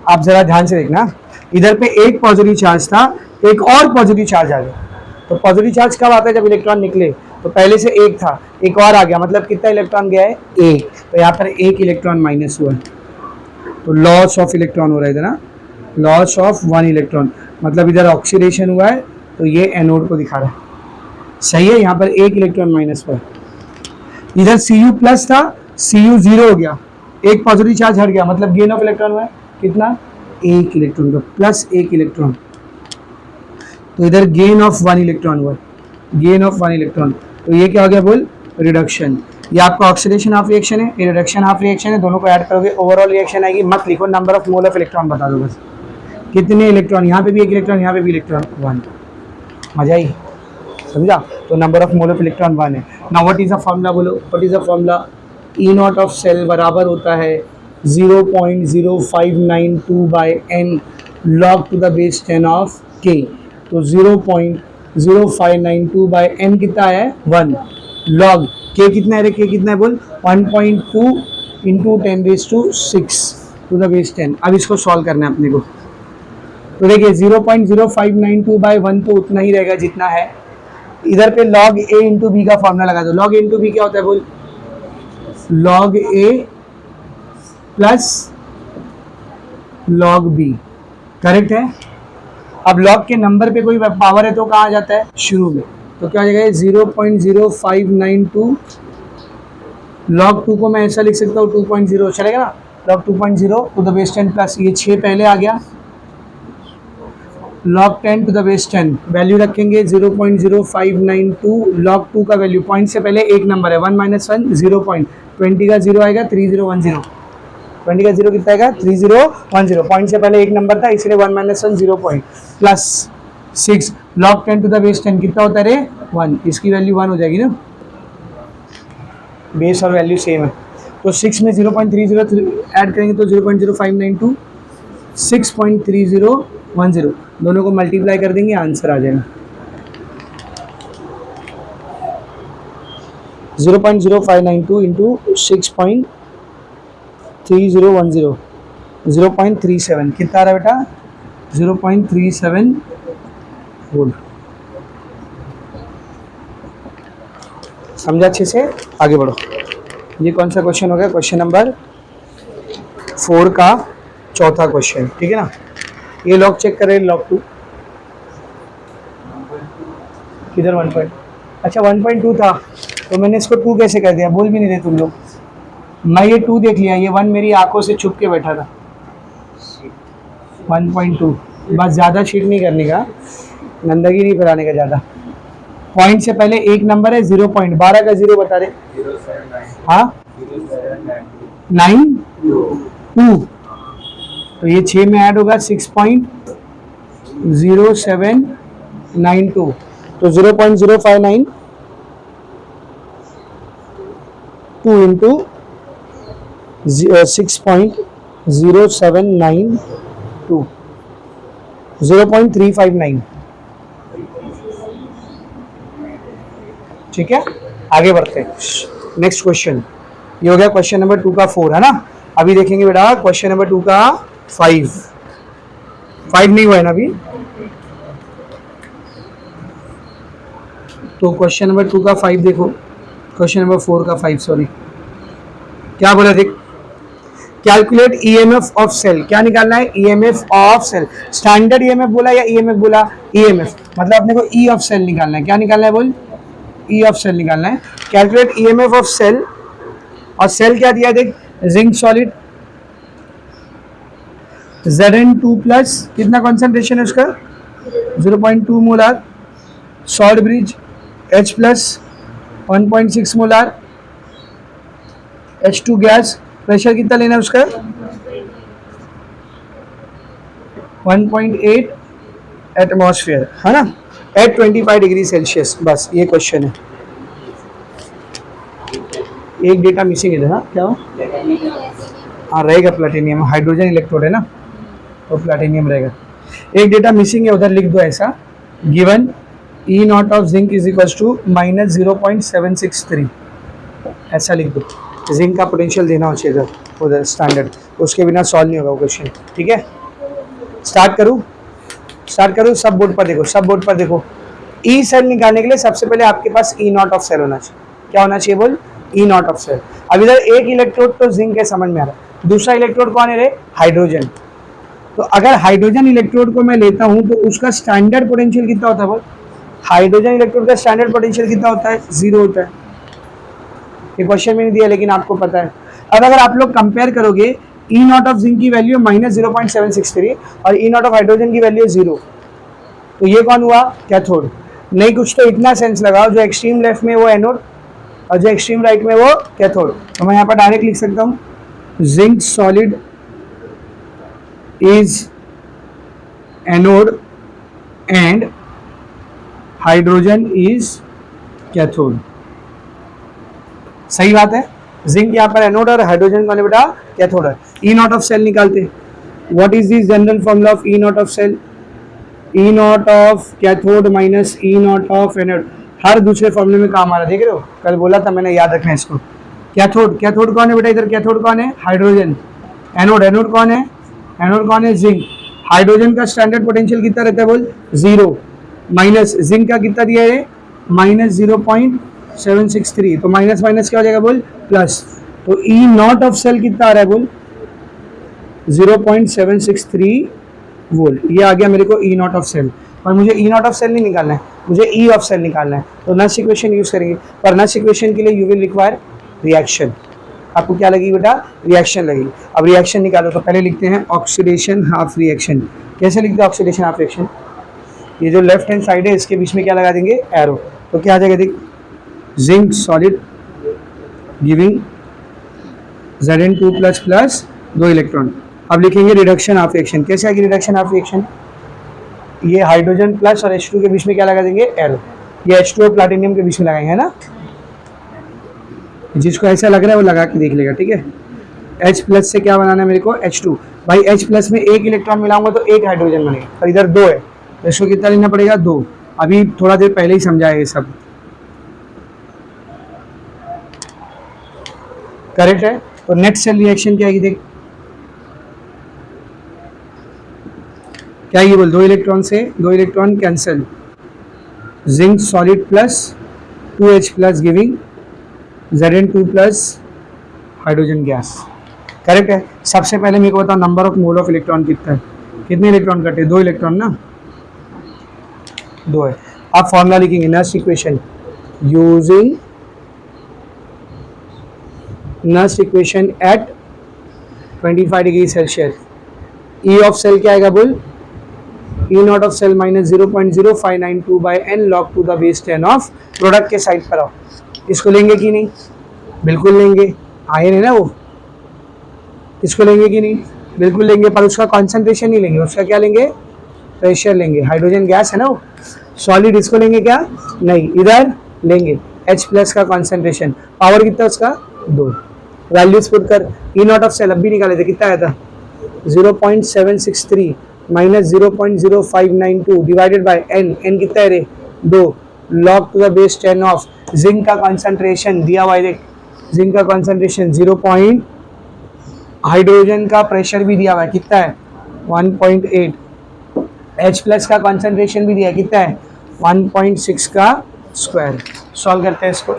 आप जरा ध्यान से देखना, इधर पे एक पॉजिटिव चार्ज था, एक और पॉजिटिव चार्ज आ गया। तो पॉजिटिव चार्ज कब आता है? जब इलेक्ट्रॉन निकले। तो पहले से एक था, एक और आ गया, मतलब कितना इलेक्ट्रॉन गया है? एक। तो यहाँ पर एक इलेक्ट्रॉन माइनस हुआ है, तो लॉस ऑफ इलेक्ट्रॉन हो रहा है इधर ना, लॉस ऑफ 1 इलेक्ट्रॉन, मतलब इधर ऑक्सीडेशन हुआ है, तो ये एनोड को दिखा रहा है, सही है। यहाँ पर एक इलेक्ट्रॉन माइनस हुआ है। इधर Cu प्लस था, Cu 0 हो गया, एक पॉजिटिव चार्ज हट गया, मतलब गेन ऑफ इलेक्ट्रॉन हुआ है कितना? 1 इलेक्ट्रॉन का, प्लस 1 इलेक्ट्रॉन, तो इधर गेन ऑफ 1 इलेक्ट्रॉन हुआ, गेन ऑफ 1 इलेक्ट्रॉन। तो ये क्या हो गया बोल? रिडक्शन। ये आपका ऑक्सीडेशन हाफ रिएक्शन है, ये रिडक्शन हाफ रिएक्शन है, दोनों को ऐड करोगे ओवरऑल रिएक्शन आएगी। मत लिखो, number of mole of electron बता दो बस, कितने इलेक्ट्रॉन, यहाँ पे भी एक इलेक्ट्रॉन, यहाँ पे भी इलेक्ट्रॉन 1, मजा ही, समझा? तो number of mole of electron 1 है। Now what is the formula, बोलो what is the formula? E not of cell बराबर होता है 0.0592 by N log to the base 10 of K. तो 0.0592 बाय एन कितना है? 1 लॉग के कितना है? के कितना है बोल? 1.2 इंटू 10⁶ टू द बेस 10। अब इसको सॉल्व करना है अपने को। तो देखिए 0.0592 बाय 1 तो उतना ही रहेगा जितना है। इधर पे log a इंटू बी का फॉर्मूला लगा दो। log a इंटू बी क्या होता है बोल? log a plus log b, correct है। अब log के नंबर पे कोई पावर है तो कहाँ आ जाता है? शुरू में। तो क्या हो जाएगा? 0.0592 log 2 को मैं ऐसा लिख सकता हूँ 2.0, चलेगा ना? log 2.0 to the base 10 plus ये 6 पहले आ गया, log 10 to the base 10 value रखेंगे 0.0592 log 2 का वैल्यू, पॉइंट से पहले एक नंबर है 1 - 1 0 पॉइंट, 20 का 0 आएगा 3010, 20 का 0 कितना आएगा? 3010, पॉइंट से पहले एक नंबर था इसलिए 1 - 1 0 point plus 6 log 10 to the base 10 कितना होता है रे? 1, इसकी वैल्यू 1 हो जाएगी ना, बेस और वैल्यू सेम है। तो 6 में 0.30 ऐड करेंगे तो 0.0592 6.3010, दोनों को मल्टीप्लाई कर देंगे, आंसर आ जाएगा 0.0592 इंटू 6.3010, 0.37 कितना आ रहा है बेटा? 0.37 वोल्ट। समझा अच्छे से? आगे बढ़ो। ये कौन सा क्वेश्चन हो गया? क्वेश्चन नंबर 4 का चौथा क्वेश्चन, ठीक है ना। ये लॉग चेक करें, लॉग 2 किधर 1 पॉइंट, अच्छा 1.2 था तो मैंने इसको 2 कैसे कर दिया? बोल भी नहीं रहे तुम लोग। मैं ये 2 देख लिया, ये 1 मेरी आंखों से छुप के बैठा था। 1.2 बस, ज़्यादा चीट नहीं करने का, गंदगी नहीं फैलाने का ज़्यादा। पॉइंट से पहले एक नंबर है 0 पॉइंट, 12 का 0 बता रहे, हाँ 9.2, तो ये 6 में ऐड होगा 6.0792, तो 0.0592 इंटू 6.0792, 0.359, ठीक है। आगे बढ़ते हैं, नेक्स्ट क्वेश्चन। ये हो गया क्वेश्चन नंबर 2 का 4, है ना। अभी देखेंगे बेटा क्वेश्चन नंबर 2 का 5 नहीं हुआ है ना अभी। तो क्वेश्चन नंबर 2 का 5 देखो, क्वेश्चन नंबर 4 का 5 सॉरी, क्या बोला देख, कैलकुलेट ईएमएफ ऑफ सेल, क्या निकालना है, EMF of cell, standard EMF बोला या ईएमएफ बोला, ईएमएफ, मतलब अपने को ई ऑफ सेल निकालना है, क्या निकालना है बोल, ई ऑफ सेल निकालना है। कैलकुलेट ईएमएफ ऑफ सेल, और सेल क्या दिया है देख, जिंक सॉलिड Zn2 प्लस, कितना कॉन्सेंट्रेशन है उसका 0.2 molar, salt bridge H plus 1.6 molar, H2 gas, pressure कितना लेना है उसका 1.8 एटमॉस्फेयर, है ना, एट 25 डिग्री सेल्सियस। बस ये क्वेश्चन है। एक डेटा मिसिंग है ना, क्या हो, हाँ रहेगा, प्लेटिनियम, हाइड्रोजन इलेक्ट्रोड है ना, तो प्लेटिनियम रहेगा। एक डेटा मिसिंग है, उधर लिख दो ऐसा, given E not of zinc is equal to -0.763, ऐसा लिख दो। जिंक का पोटेंशियल देना हो चाहिए उधर स्टैंडर्ड, उसके बिना सॉल्व नहीं होगा वो क्वेश्चन, ठीक है। स्टार्ट करूँ, सब बोर्ड पर देखो, सब बोर्ड पर देखो। ई सेल निकालने के लिए सबसे पहले आपके पास ई नॉट ऑफ सेल होना चाहिए, क्या होना चाहिए बोल, ई नॉट ऑफ सेल। अब इधर एक इलेक्ट्रोड तो जिंक है, समझ में आ रहा है, दूसरा इलेक्ट्रोड कौन है रे, हाइड्रोजन। तो अगर हाइड्रोजन इलेक्ट्रोड को मैं लेता हूं तो उसका स्टैंडर्ड पोटेंशियल कितना होता है बोल, हाइड्रोजन इलेक्ट्रोड का स्टैंडर्ड पोटेंशियल कितना होता है, 0 होता है। ये क्वेश्चन में नहीं दिया लेकिन आपको पता है। अब अगर आप लोग कंपेयर करोगे, ई नॉट ऑफ जिंक की वैल्यू -0.763 और ई नॉट ऑफ हाइड्रोजन की वैल्यू 0, तो ये कौन हुआ, कैथोड। नहीं कुछ तो इतना सेंस लगाओ, जो एक्सट्रीम लेफ्ट में वो एनोड और जो एक्सट्रीम राइट में वो कैथोड। तो मैं यहाँ पर डायरेक्ट लिख सकता हूँ, zinc solid is anode and hydrogen is cathode। सही बात है, जिंक यहाँ पर एनोड और हाइड्रोजन कौन है बेटा, कैथोड है। ई नॉट ऑफ सेल निकालते, what is this general formula of E not of cell, E not of cathode minus E not of anode, हर दूसरे फॉर्मूले में काम आ रहा है, देख रहे हो, कल बोला था मैंने, याद रखना है इसको। कैथोड, कैथोड कौन है बेटा, इधर कैथोड कौन है, हाइड्रोजन। एनोड, एनोड कौन है, एनोड कौन है, जिंक। हाइड्रोजन का स्टैंडर्ड पोटेंशियल कितना रहता है बोल, 0, माइनस जिंक का कितना दिया है, -0.763, तो माइनस माइनस क्या हो जाएगा बोल, प्लस। तो ई नॉट ऑफ सेल कितना आ रहा है बोल, 0.763 वोल्ट। ये आ गया मेरे को ई नॉट ऑफ सेल। और मुझे ई नॉट ऑफ सेल नहीं निकालना है, मुझे ई ऑफ सेल निकालना है। तो नस्ट इक्वेशन यूज करेंगे, पर नस्ट इक्वेशन के लिए यू विल रिक्वायर रिएक्शन। आपको क्या लगेगी बेटा, रिएक्शन लगेगी। अब रिएक्शन निकालो, तो पहले लिखते हैं ऑक्सीडेशन हाफ रिएक्शन। कैसे लिखते हैं ऑक्सीडेशन हाफ रिएक्शन, ये जो लेफ्ट हैंड साइड है इसके बीच में क्या लगा देंगे, एरो। तो क्या आ जाएगा देख, zinc solid giving Zn2 plus plus 2 electron. अब लिखेंगे रिडक्शन हाफ रिएक्शन। कैसे आएगी रिडक्शन हाफ रिएक्शन, ये हाइड्रोजन प्लस और H2 के बीच में क्या लगा देंगे, एरो। ये H2 प्लैटिनम के बीच में लगाएंगे, है ना, जिसको ऐसा लग रहा है वो लगा के देख लेगा, ठीक है। H प्लस से क्या बनाना है मेरे को, H2। भाई H प्लस में एक इलेक्ट्रॉन मिलाऊंगा तो एक हाइड्रोजन बनेगा, और इधर 2 है, तो इसको कितना लेना पड़ेगा, 2। अभी थोड़ा देर पहले ही समझाया ये सब, करेक्ट है। तो नेट सेल रिएक्शन क्या है देख, क्या ये बोल, 2 इलेक्ट्रॉन से 2 electron cancel, zinc solid plus 2H plus giving Zn2 plus hydrogen gas, correct है। सबसे पहले मेरे को बताओ number of mole of electron कितना है, कितने इलेक्ट्रॉन कटे, 2 इलेक्ट्रॉन ना, 2 है। आप फॉर्मूला लिखेंगे, Nernst equation using Nernst equation at 25 degree Celsius. E of cell क्या आएगा बोल, E not of cell -0.0592 by N log to the base 10 of, product के साइड पर आओ, इसको लेंगे कि नहीं, बिल्कुल लेंगे, आयन है ना वो, इसको लेंगे कि नहीं, बिल्कुल लेंगे, पर उसका कॉन्सेंट्रेशन नहीं लेंगे, उसका क्या लेंगे, प्रेशर लेंगे। हाइड्रोजन गैस है ना वो, सॉलिड, इसको लेंगे क्या, नहीं, इधर लेंगे H प्लस का कॉन्सेंट्रेशन, पावर कितना उसका, 2। वैल्यूज पुट कर, ई नॉट ऑफ सेल अब भी निकाले थे, कितना आया था, 0.763 minus 0.0592 divided by N, N कितना है रे, 2, log to the base 10 of. Zinc का कॉन्सेंट्रेशन दिया हुआ है, जिंक का कॉन्सेंट्रेशन 0. हाइड्रोजन का प्रेशर भी दिया हुआ है, कितना है, 1.8। H प्लस का कॉन्सेंट्रेशन भी दिया है, कितना है, 1.6 का स्क्वायर। सॉल्व करते हैं इसको।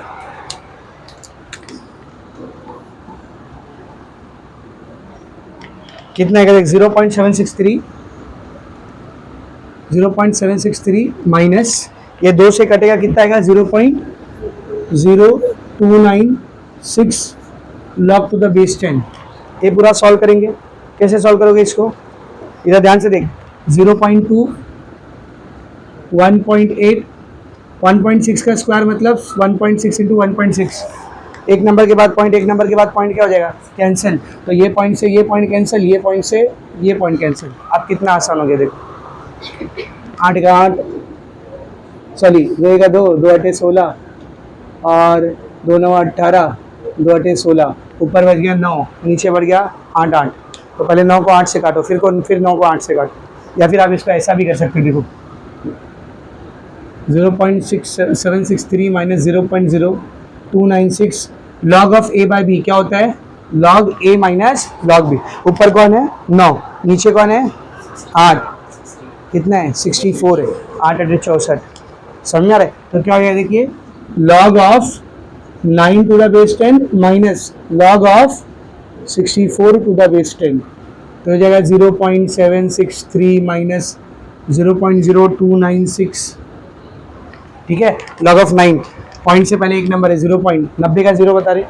कितना आएगा देख, 0.763 माइनस ये 2 से कटेगा, कितना आएगा 0.0296 लॉग टू द बेस 10। ये पूरा सॉल्व करेंगे। कैसे सॉल्व करोगे इसको, इधर ध्यान से देख, 0.2 1.8 1.6 का स्क्वायर मतलब 1.6 इंटू 1.6। एक नंबर के बाद पॉइंट, एक नंबर के बाद पॉइंट क्या हो जाएगा, कैंसिल। तो ये पॉइंट से ये पॉइंट कैंसिल, ये पॉइंट से ये पॉइंट कैंसिल। अब कितना आसान हो गया देखो, 8 का 8 सॉरी 2 का 2, 2 8 16 और 2 9 18, 2 8 16, ऊपर बच गया 9, नीचे बढ़ गया 8 8। तो पहले 9 को 8 से काटो, फिर 9 को 8 से काटो, या फिर आप इसको ऐसा भी कर सकते हो। देखो 0.763 minus 0.0296 log of A by B क्या होता है, log A minus log B. ऊपर कौन है 9, नीचे कौन है 8, कितना है 64 है, 8 8 64। समझ आ रहा है। तो क्या हो गया देखिए, log of 9 to the base 10 minus log of 64 to the base 10। तो हो जाएगा 0.763 माइनस 0.0296। ठीक है, लॉग ऑफ 9 पॉइंट से पहले एक नंबर है 0.90 का 0 बता रहे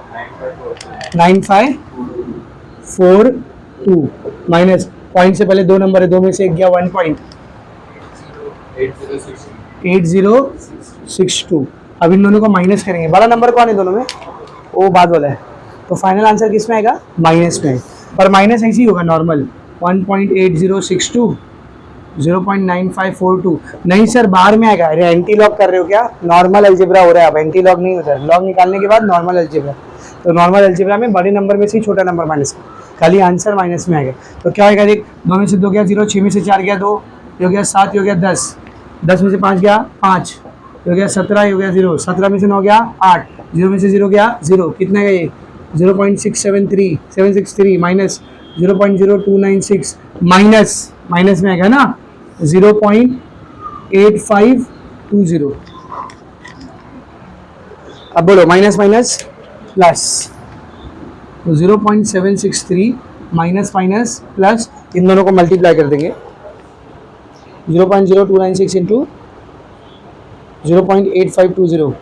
9542 माइनस पॉइंट से पहले 2 नंबर है, 2 में से एक गया 1.8062। अब इन दोनों को माइनस करेंगे, बड़ा नंबर कौन है दोनों में, वो बाद वाला है। तो फाइनल आंसर किस में आएगा, माइनस में। पर माइनस ऐसे ही होगा नॉर्मल, 1.8062 0.9542। नहीं सर बाहर में आएगा, अरे एंटी लॉग कर रहे हो क्या, नॉर्मल अलजेब्रा हो रहा है। अब एंटी लॉग नहीं होता है, लॉग निकालने के बाद नॉर्मल अलजेब्रा। तो नॉर्मल अलजेब्रा में बड़े नंबर में से ही छोटा नंबर माइनस, खाली आंसर माइनस में आएगा। तो क्या होगा देख, 2 में से 2 गया 0, 6 में से 4 गया 2, ये हो गया 7, ये हो गया 10, 10 में से 5 गया 5, ये हो गया 17, ये हो गया 0, 17 में से 9 गया 8, 0 में से 0 गया 0, कितना है ये 0.673 माइनस 0.0296 माइनस में आएगा ना 0.8520। अब बोलो माइनस माइनस प्लस, तो 0.763 माइनस माइनस प्लस, इन दोनों को मल्टीप्लाई कर देंगे। 0.0296 इंटू 0.8520,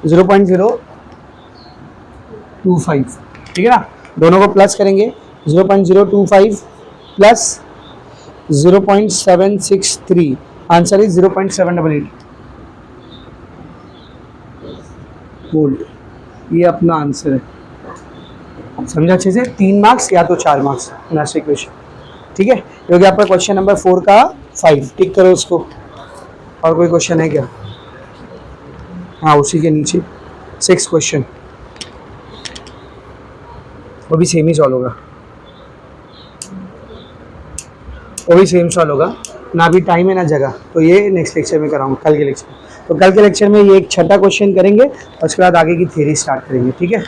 0.025। ठीक है ना, दोनों को प्लस करेंगे। 0.025 प्लस 0.763, आंसर इज 0.788 वोल्ट। ये अपना आंसर है। समझा अच्छे से, 3 मार्क्स या तो 4 मार्क्स नेक्स्ट इक्वेशन। ठीक है, ये हो गया आपका क्वेश्चन नंबर 4 का 5। टिक करो उसको। और कोई क्वेश्चन है क्या, हाँ उसी के नीचे 6 क्वेश्चन, वो भी सेम ही सॉल्व होगा, वो भी सेम सॉल्व होगा ना। अभी टाइम है ना जगह, तो ये नेक्स्ट लेक्चर में कराऊंगा, कल के लेक्चर। तो कल के लेक्चर में ये एक छठा क्वेश्चन करेंगे और उसके बाद आगे की थ्योरी स्टार्ट करेंगे। ठीक है।